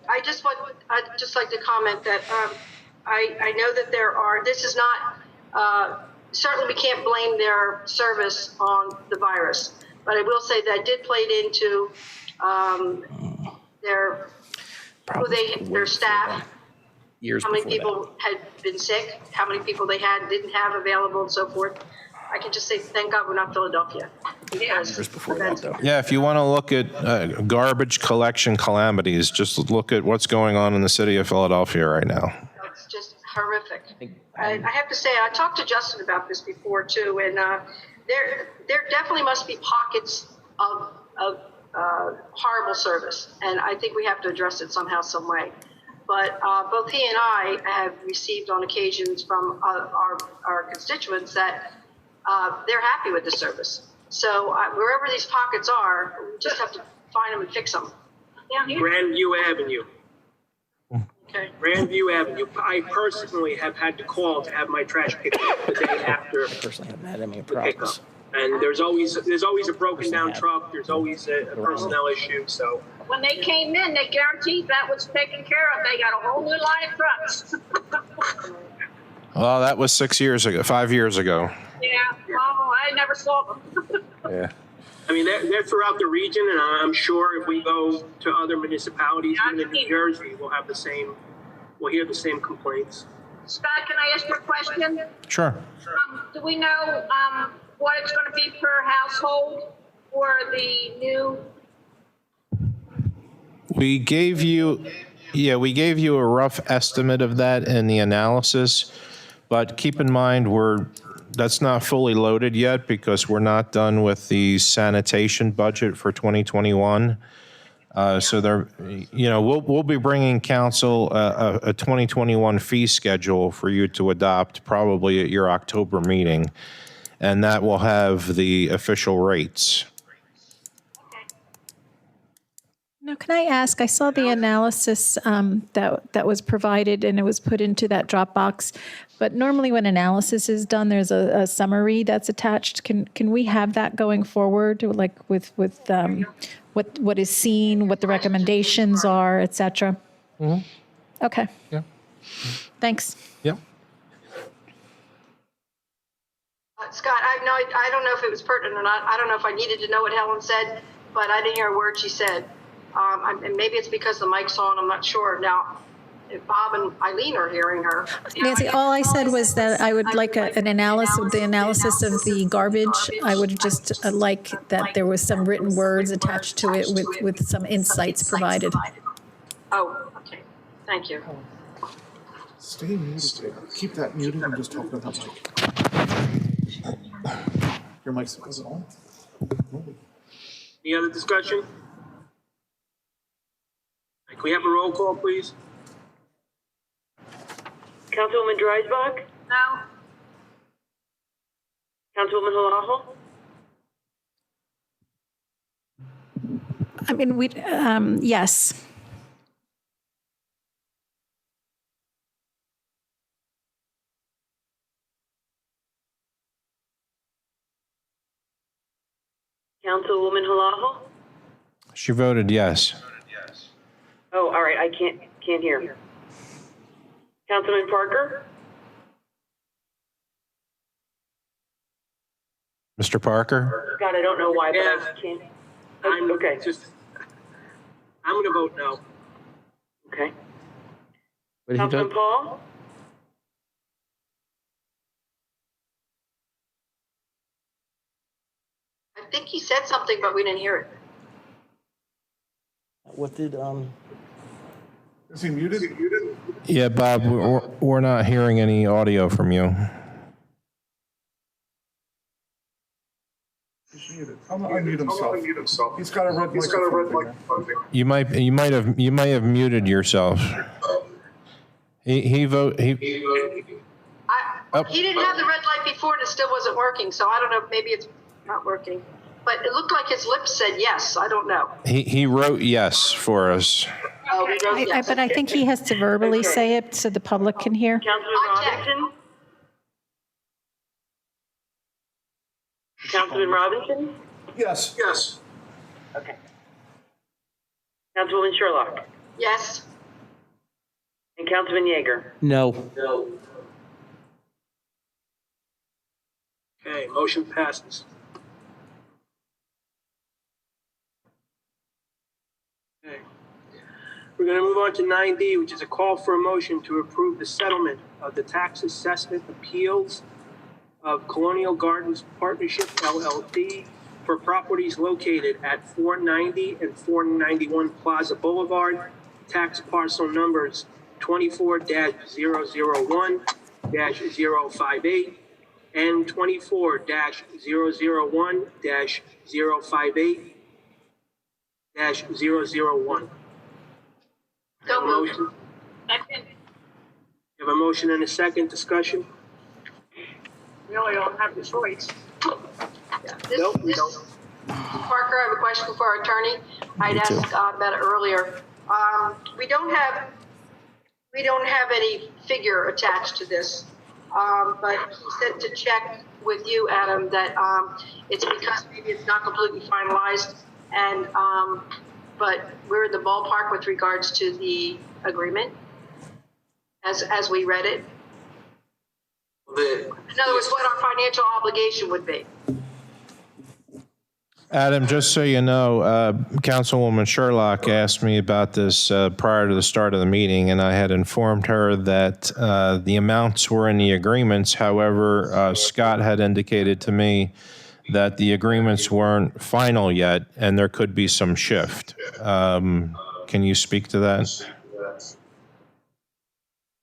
I'd just like to comment that I know that this is not, certainly we can't blame their service on the virus, but I will say that did play into their their staff, Years how many before that. people had been sick, how many people they didn't have available, and so forth. I can just say, thank God we're not Philadelphia. Years before that, though. Yeah, if you want to look at garbage collection calamities, just look at what's going on in the city of Philadelphia right now. It's just horrific. I have to say, I talked to Justin about this before too, and there definitely must be pockets of horrible service, and I think we have to address it somehow, some way. But both he and I have received on occasions from our constituents that they're happy with the service. So wherever these pockets are, we just have to find them and fix them. Grandview Avenue. Okay. Grandview Avenue. I personally have had to call to have my trash picked up the day after Personally, haven't had any the pickup. problems. And there's always a broken down truck. There's always a personnel issue. So When they came in, they guaranteed that was taken care of. They got a whole new line of trucks. Well, that was 5 years ago. Yeah, oh, I never saw them. Yeah. I mean, they're throughout the region, and I'm sure if we go to other municipalities, even in New Jersey, we'll hear the same complaints. Scott, can I ask you a question? Sure. Do we know what it's going to be per household for the new? We gave you a rough estimate of that in the analysis, but keep in mind that's not fully loaded yet because we're not done with the sanitation budget for 2021. So we'll be bringing council a 2021 fee schedule for you to adopt probably at your October meeting, and that will have the official rates. Now, can I ask, I saw the analysis that was provided and it was put into that Dropbox, but normally when analysis is done, there's a summary that's attached. Can we have that going forward, like with what is seen, what the recommendations are, et cetera? Mm-hmm. Okay. Yeah. Thanks. Yep. Scott, I don't know if it was pertinent or not. I don't know if I needed to know what Helen said, but I didn't hear a word she said. And maybe it's because the mic's on, I'm not sure. Now, if Bob and Eileen are hearing her. Nancy, all I said was that I would like an analysis of the garbage. I would just like that there was some written words attached to it with some insights provided. Oh, okay. Thank you. Stay muted. Keep that muted and just talk to that mic. Your mic's on. Any other discussion? Can we have a roll call, please? Councilwoman Dreisbach? No. Councilwoman Halaho? I mean, yes. Councilwoman Halaho? She voted yes. Oh, all right, I can't hear. Councilman Parker? Mr. Parker? God, I don't know why, but I can't. Okay. I'm going to vote no. Okay. What did he Councilman vote? Paul? I think he said something, but we didn't hear it. What did, Is he muted? Yeah, Bob, we're not hearing any audio from you. He's muted. I'll unmute himself. He's got a red microphone. You might have muted yourself. He He didn't have the red light before and it still wasn't working, so I don't know, maybe it's not working. But it looked like his lips said yes, I don't know. he wrote yes for us. Oh, he wrote yes. But I think he has to verbally say it so the public can hear. Councilman Robinson? Councilman Robinson? Yes. Okay. Councilwoman Sherlock? Yes. And Councilman Yeager? no. Okay, motion passes. Okay. We're going to move on to 9D, which is a call for a motion to approve the settlement of the tax assessment appeals of Colonial Gardens Partnership LLC for properties located at 490 and 491 Plaza Boulevard, tax parcel numbers 24-001-058 and 24-001-058-001. So moved. Second. You have a motion and a second. Discussion? Really don't have the choice. Nope, we don't. Parker, I have a question for our attorney. I'd asked about it earlier. We don't have any figure attached to this, but he said to check with you, Adam, that it's because maybe it's not completely finalized, and but we're in the ballpark with regards to the agreement as we read it. In other words, what our financial obligation would be. Adam, just so you know, Councilwoman Sherlock asked me about this prior to the start of the meeting, and I had informed her that the amounts were in the agreements. However, Scott had indicated to me that the agreements weren't final yet, and there could be some shift. Can you speak to that?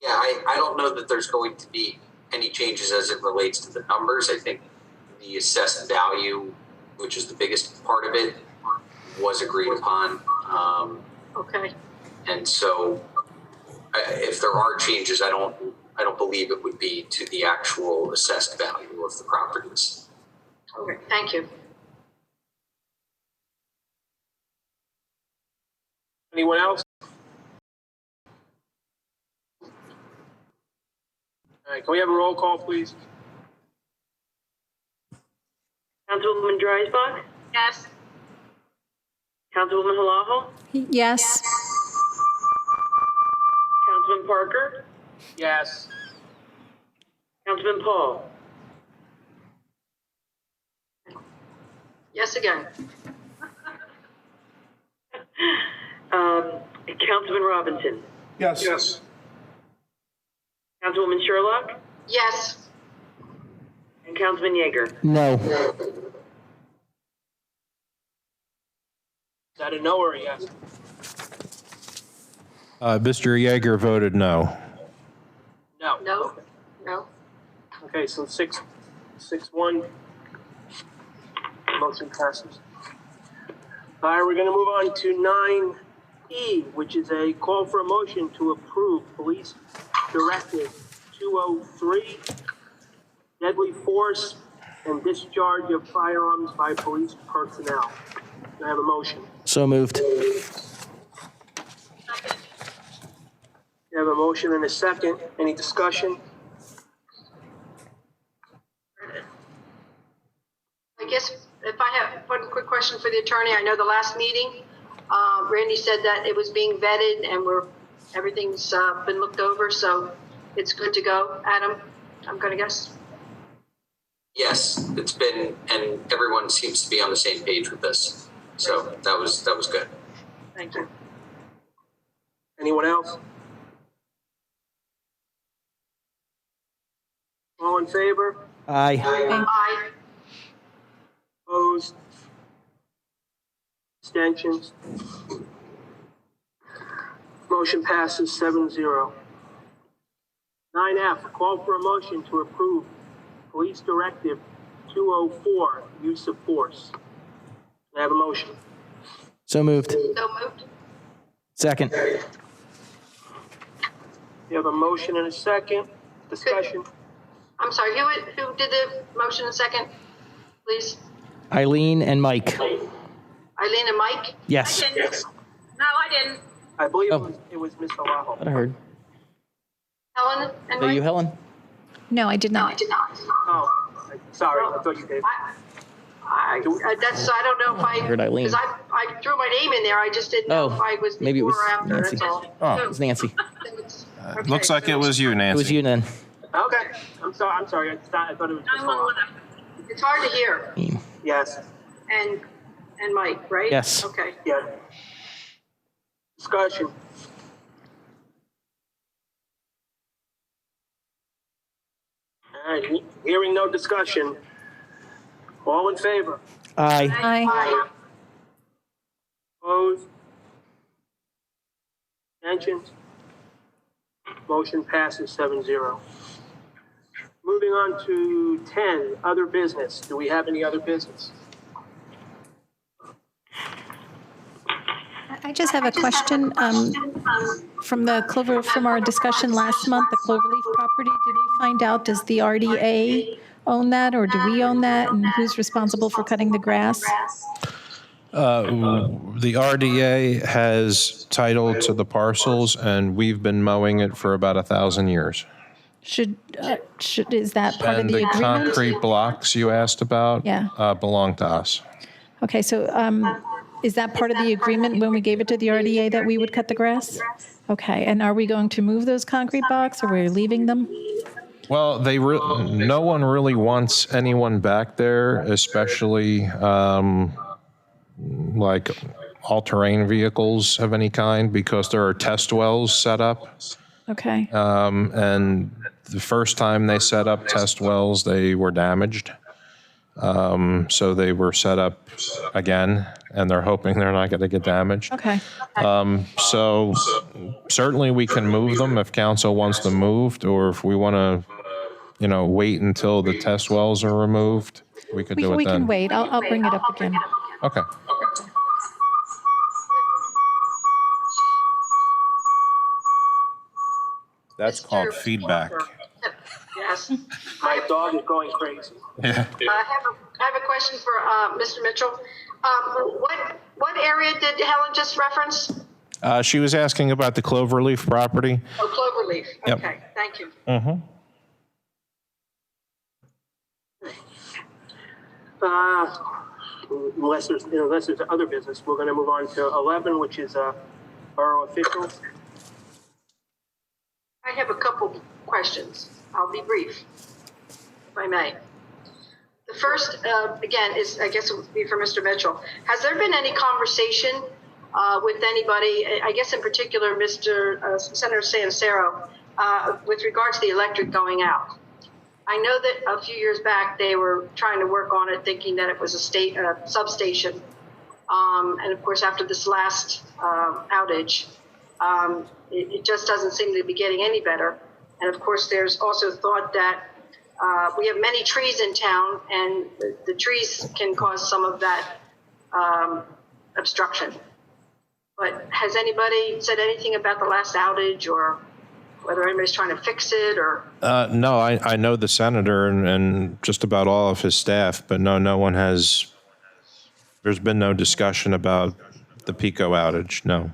Yeah, I don't know that there's going to be any changes as it relates to the numbers. I think the assessed value, which is the biggest part of it, was agreed upon. Okay. And so if there are changes, I don't believe it would be to the actual assessed value of the properties. Okay, thank you. Anyone else? All right, can we have a roll call, please? Councilwoman Dreisbach? Yes. Councilwoman Halaho? Yes. Councilman Parker? Yes. Councilman Paul? Yes again. Councilman Robinson? Yes. Yes. Councilwoman Sherlock? Yes. And Councilman Yeager? No. Is that a no or a yes? Mr. Yeager voted no. No. No. No. Okay, so 6-1. Motion passes. All right, we're going to move on to 9E, which is a call for a motion to approve Police Directive 203, deadly force and discharge of firearms by police personnel. Can I have a motion? So moved. You have a motion and a second. Any discussion? I guess if I have one quick question for the attorney, I know the last meeting, Randy said that it was being vetted and everything's been looked over, so it's good to go. Adam, I'm going to guess. Yes, it's been, and everyone seems to be on the same page with this. So that was good. Thank you. Anyone else? All in favor? Aye. Aye. Opposed? Abstentions? Motion passes 7-0. 9F, call for a motion to approve Police Directive 204, use of force. Can I have a motion? So moved. So moved. Second. You have a motion and a second. Discussion. I'm sorry, who did the motion in second, please? Eileen and Mike. Eileen and Mike? Yes. I didn't. No, I didn't. I believe Oh. it was Ms. Halaho. I heard. Helen and Are Mike? you Helen? No, I did No, I not. did not. Oh, sorry, I thought you did. I don't know if I heard Eileen. because I threw my name in there. I just didn't know Oh, if I was maybe it before was or after. Nancy. That's all. Oh, It was Nancy. Okay, looks like it was you, It Nancy. was you then. Okay, I'm sorry. I thought it was Ms. Halaho. 911. It's hard to hear. Yes, And Mike, right? Yes. Okay. yeah. Discussion. All right, hearing no discussion. All in favor? Aye. Aye. Opposed? Abstentions? Motion passes 7-0. Moving on to 10, other business. Do we have any other business? I just have a question. From our discussion last month, the Cloverleaf property, did we find out, does the RDA own that, or do we own that, and who's responsible for cutting the grass? The RDA has title to the parcels, and we've been mowing it for about 1,000 years. Is that part of And the the agreement? concrete blocks you asked about belong to us. Okay, so is that part of the agreement when we gave it to the RDA that we would cut the grass? Okay, and are we going to move those concrete blocks, or we're leaving them? Well, no one really wants anyone back there, especially like all-terrain vehicles of any kind, because there are test wells set up. Okay. And the first time they set up test wells, they were damaged. So they were set up again, and they're hoping they're not going to get damaged. Okay. So certainly we can move them if council wants them moved, or if we want to, wait until the test wells are removed, we could do it then. We can wait. I'll bring it up again. Okay. That's called feedback. Yes. My dog is going crazy. Yeah. I have a question for Mr. Mitchell. What area did Helen just reference? She was asking about the Cloverleaf property. Oh, Cloverleaf. Yep. Okay, thank you. Mm-hmm. Unless there's other business, we're going to move on to 11, which is borough officials. I have a couple questions. I'll be brief, if I may. The first, again, is, I guess it would be for Mr. Mitchell. Has there been any conversation with anybody, I guess in particular, Senator Sancero, with regard to the electric going out? I know that a few years back they were trying to work on it, thinking that it was a substation. And of course, after this last outage, it just doesn't seem to be getting any better. And of course, there's also thought that we have many trees in town, and the trees can cause some of that obstruction. But has anybody said anything about the last outage, or whether anybody's trying to fix it, or? No, I know the senator and just about all of his staff, but no one has, there's been no discussion about the PICO outage, no.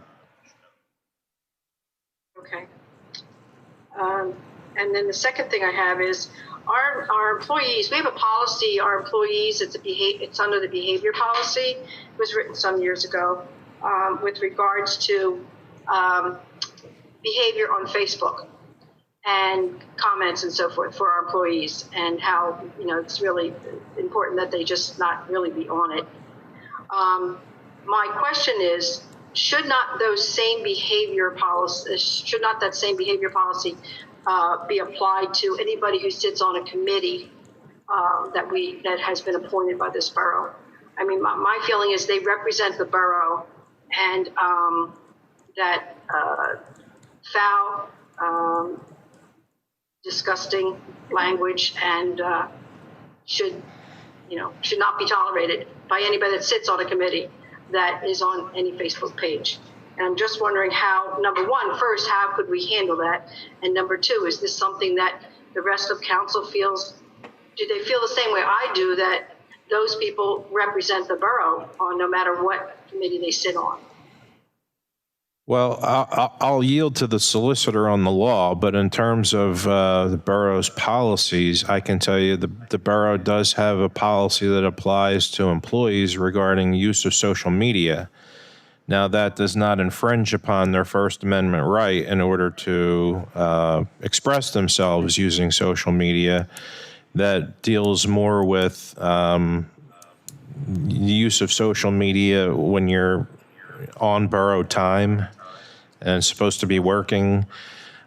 Okay. And then the second thing I have is our employees, we have a policy, our employees, it's under the behavior policy. It was written some years ago with regards to behavior on Facebook and comments and so forth for our employees, and how, it's really important that they just not really be on it. My question is, should not that same behavior policy be applied to anybody who sits on a committee that has been appointed by this borough? I mean, my feeling is they represent the borough, and that foul, disgusting language and should not be tolerated by anybody that sits on a committee that is on any Facebook page. And I'm just wondering how, number one, first, how could we handle that? And number two, is this something that the rest of council feels, do they feel the same way I do, that those people represent the borough on no matter what committee they sit on? Well, I'll yield to the solicitor on the law, but in terms of the borough's policies, I can tell you the borough does have a policy that applies to employees regarding use of social media. Now, that does not infringe upon their First Amendment right in order to express themselves using social media. That deals more with the use of social media when you're on borough time and it's supposed to be working.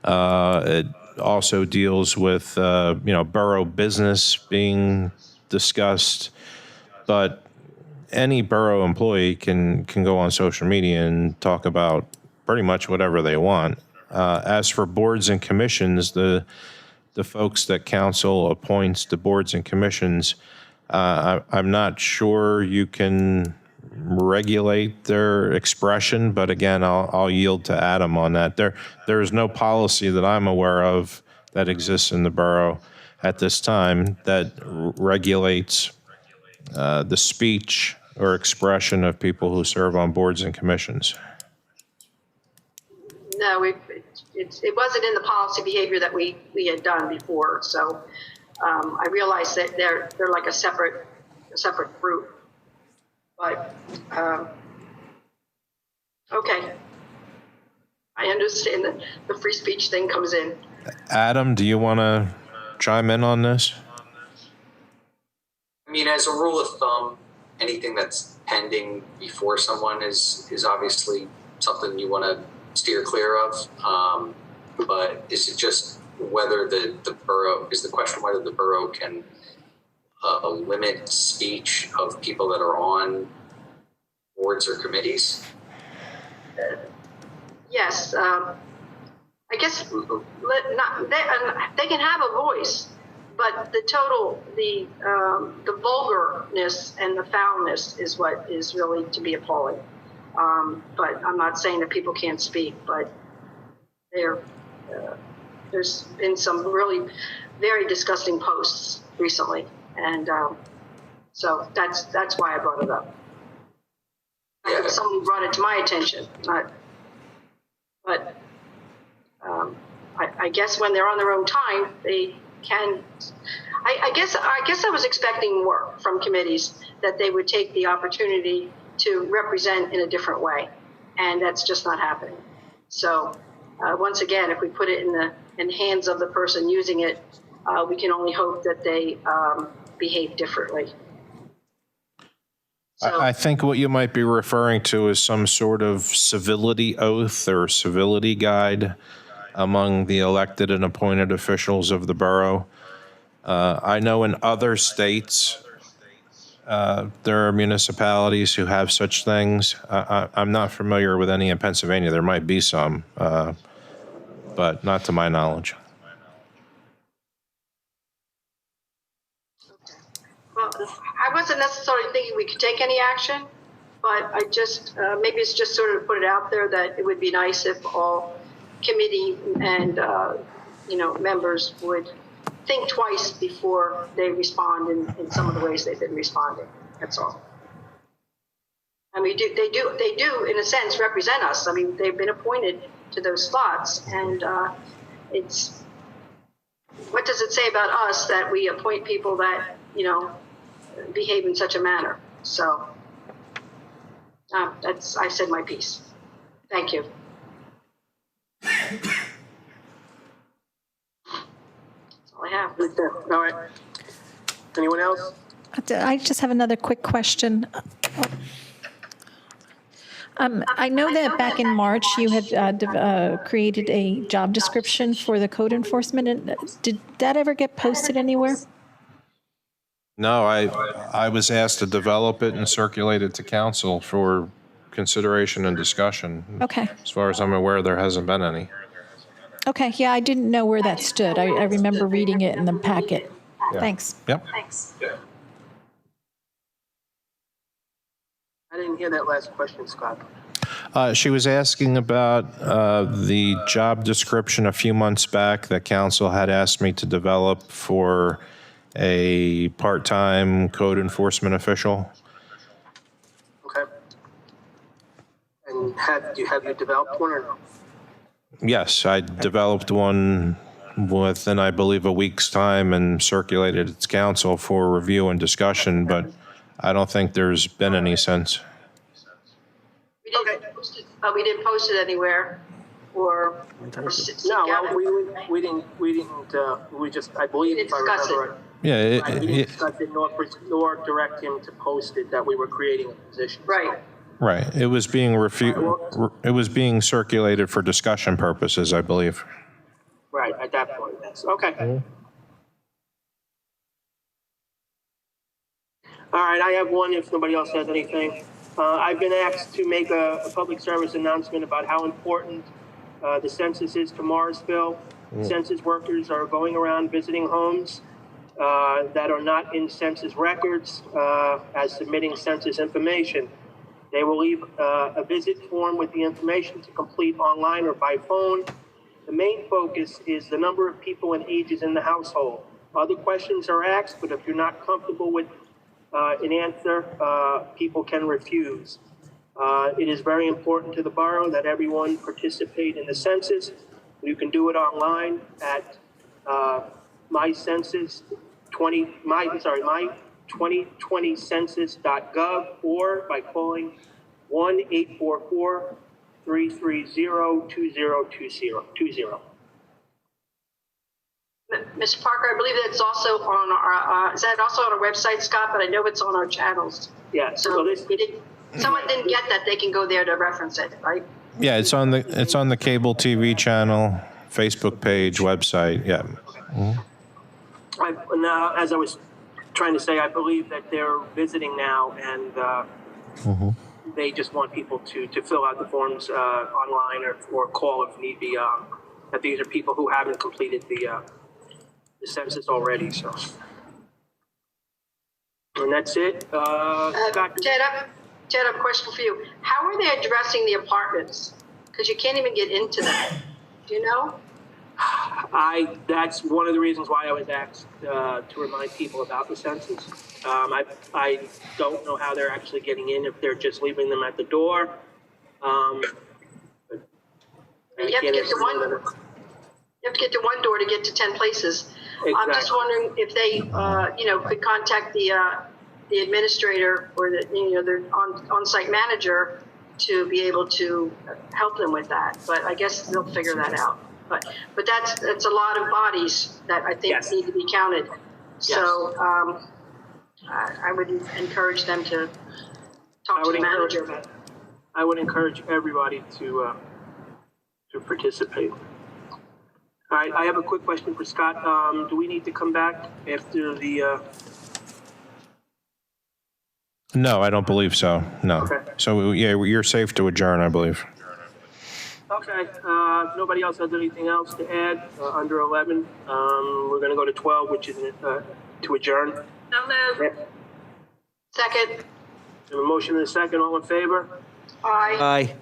It also deals with, borough business being discussed, but any borough employee can go on social media and talk about pretty much whatever they want. As for boards and commissions, the folks that council appoints to boards and commissions, I'm not sure you can regulate their expression, but again, I'll yield to Adam on that. There is no policy that I'm aware of that exists in the borough at this time that regulates the speech or expression of people who serve on boards and commissions. No, it wasn't in the policy behavior that we had done before. So I realize that they're like a separate group. But okay, I understand that the free speech thing comes in. Adam, do you want to chime in on this? I mean, as a rule of thumb, anything that's pending before someone is obviously something you want to steer clear of. But is it just whether the borough, is the question whether the borough can limit speech of people that are on boards or committees? Yes, I guess they can have a voice, but the vulgarness and the foulness is what is really to be appalling. But I'm not saying that people can't speak, but there's been some really very disgusting posts recently, and so that's why I brought it up. Yeah. Someone brought it to my attention, but I guess when they're on their own time, they can. I guess I was expecting more from committees, that they would take the opportunity to represent in a different way, and that's just not happening. So once again, if we put it in the hands of the person using it, we can only hope that they behave differently. So, I think what you might be referring to is some sort of civility oath or civility guide among the elected and appointed officials of the borough. I know in other states, there are municipalities who have such things. I'm not familiar with any in Pennsylvania. There might be some, but not to my knowledge. well, I wasn't necessarily thinking we could take any action, but I just maybe it's just sort of put it out there that it would be nice if all committee and members would think twice before they respond in some of the ways they've been responding. That's all. I mean, they do in a sense represent us. I mean, they've been appointed to those slots, and it's, what does it say about us that we appoint people that behave in such a manner? So I said my piece. Thank you. That's all I have. All right. Anyone else? I just have another quick question. I know that back in March, you had created a job description for the code enforcement. And did that ever get posted anywhere? No, I was asked to develop it and circulate it to council for consideration and discussion. Okay. As far as I'm aware, there hasn't been any. Okay, yeah, I didn't know where that stood. I remember reading it in the packet. Yeah. Thanks. Yep. Thanks. I didn't hear that last question, Scott. She was asking about the job description a few months back that council had asked me to develop for a part-time code enforcement official. Okay. And have you developed one or no? Yes, I developed one within, I believe, a week's time and circulated it to council for review and discussion, but I don't think there's been any since. We didn't post it anywhere, or seek out. We didn't. We just, I believe, We didn't if I discuss remember it. Yeah, right, we didn't discuss it nor direct him to post it that we were creating a position. Right. Right. It was being it was being circulated for discussion purposes, I believe. Right, at that point, yes. Okay. All right, I have one if nobody else has anything. I've been asked to make a public service announcement about how important the census is to Morrisville. Census workers are going around visiting homes that are not in census records as submitting census information. They will leave a visit form with the information to complete online or by phone. The main focus is the number of people and ages in the household. Other questions are asked, but if you're not comfortable with an answer, people can refuse. It is very important to the borough that everyone participate in the census. You can do it online at my2020census.gov or by calling 1-844-330-2020. Mr. Parker, I believe that's also on our, is that also on our website, Scott? But I know it's on our channels. Yeah. So if someone didn't get that, they can go there to reference it, right? Yeah, it's on the cable TV channel, Facebook page, website. Yeah. Now, as I was trying to say, I believe that they're visiting now, and they just want people to fill out the forms online or call if need be. That these are people who haven't completed the census already. So, and that's it. Scott, Ted, I have a question for you. How are they addressing the apartments? Because you can't even get into them. Do you know? That's one of the reasons why I was asked to remind people about the census. I don't know how they're actually getting in, if they're just leaving them at the door. You have to get to one door to get to 10 places. Exactly. I'm just wondering if they, could contact the administrator or the on-site manager to be able to help them with that. But I guess they'll figure that out. But that's a lot of bodies that I think need to be counted. Yes. So I would encourage them to talk to the manager. I would encourage everybody to participate. All right, I have a quick question for Scott. Do we need to come back after the... No, I don't believe so. No. Okay. So, yeah, you're safe to adjourn, I believe. Okay. If nobody else has anything else to add under 11, we're going to go to 12, which is to adjourn. No move. Yeah. Second. We have a motion and a second. All in favor? Aye. Aye.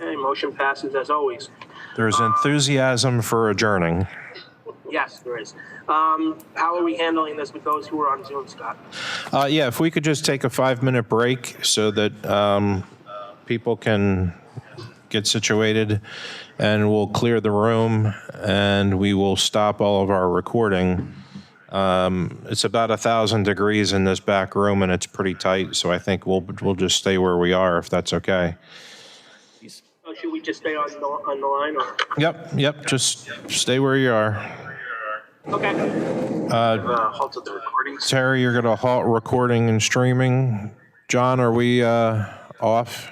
Okay, motion passes as always. There's enthusiasm for adjourning. Yes, there is. How are we handling this with those who are on Zoom, Scott? Yeah, if we could just take a 5-minute break so that people can get situated, and we'll clear the room and we will stop all of our recording. It's about 1,000 degrees in this back room and it's pretty tight, so I think we'll just stay where we are if that's okay. Oh, should we just stay on the line? Or? Yep, just stay where you are. Okay. Halted the recordings. Terry, you're going to halt recording and streaming. John, are we off?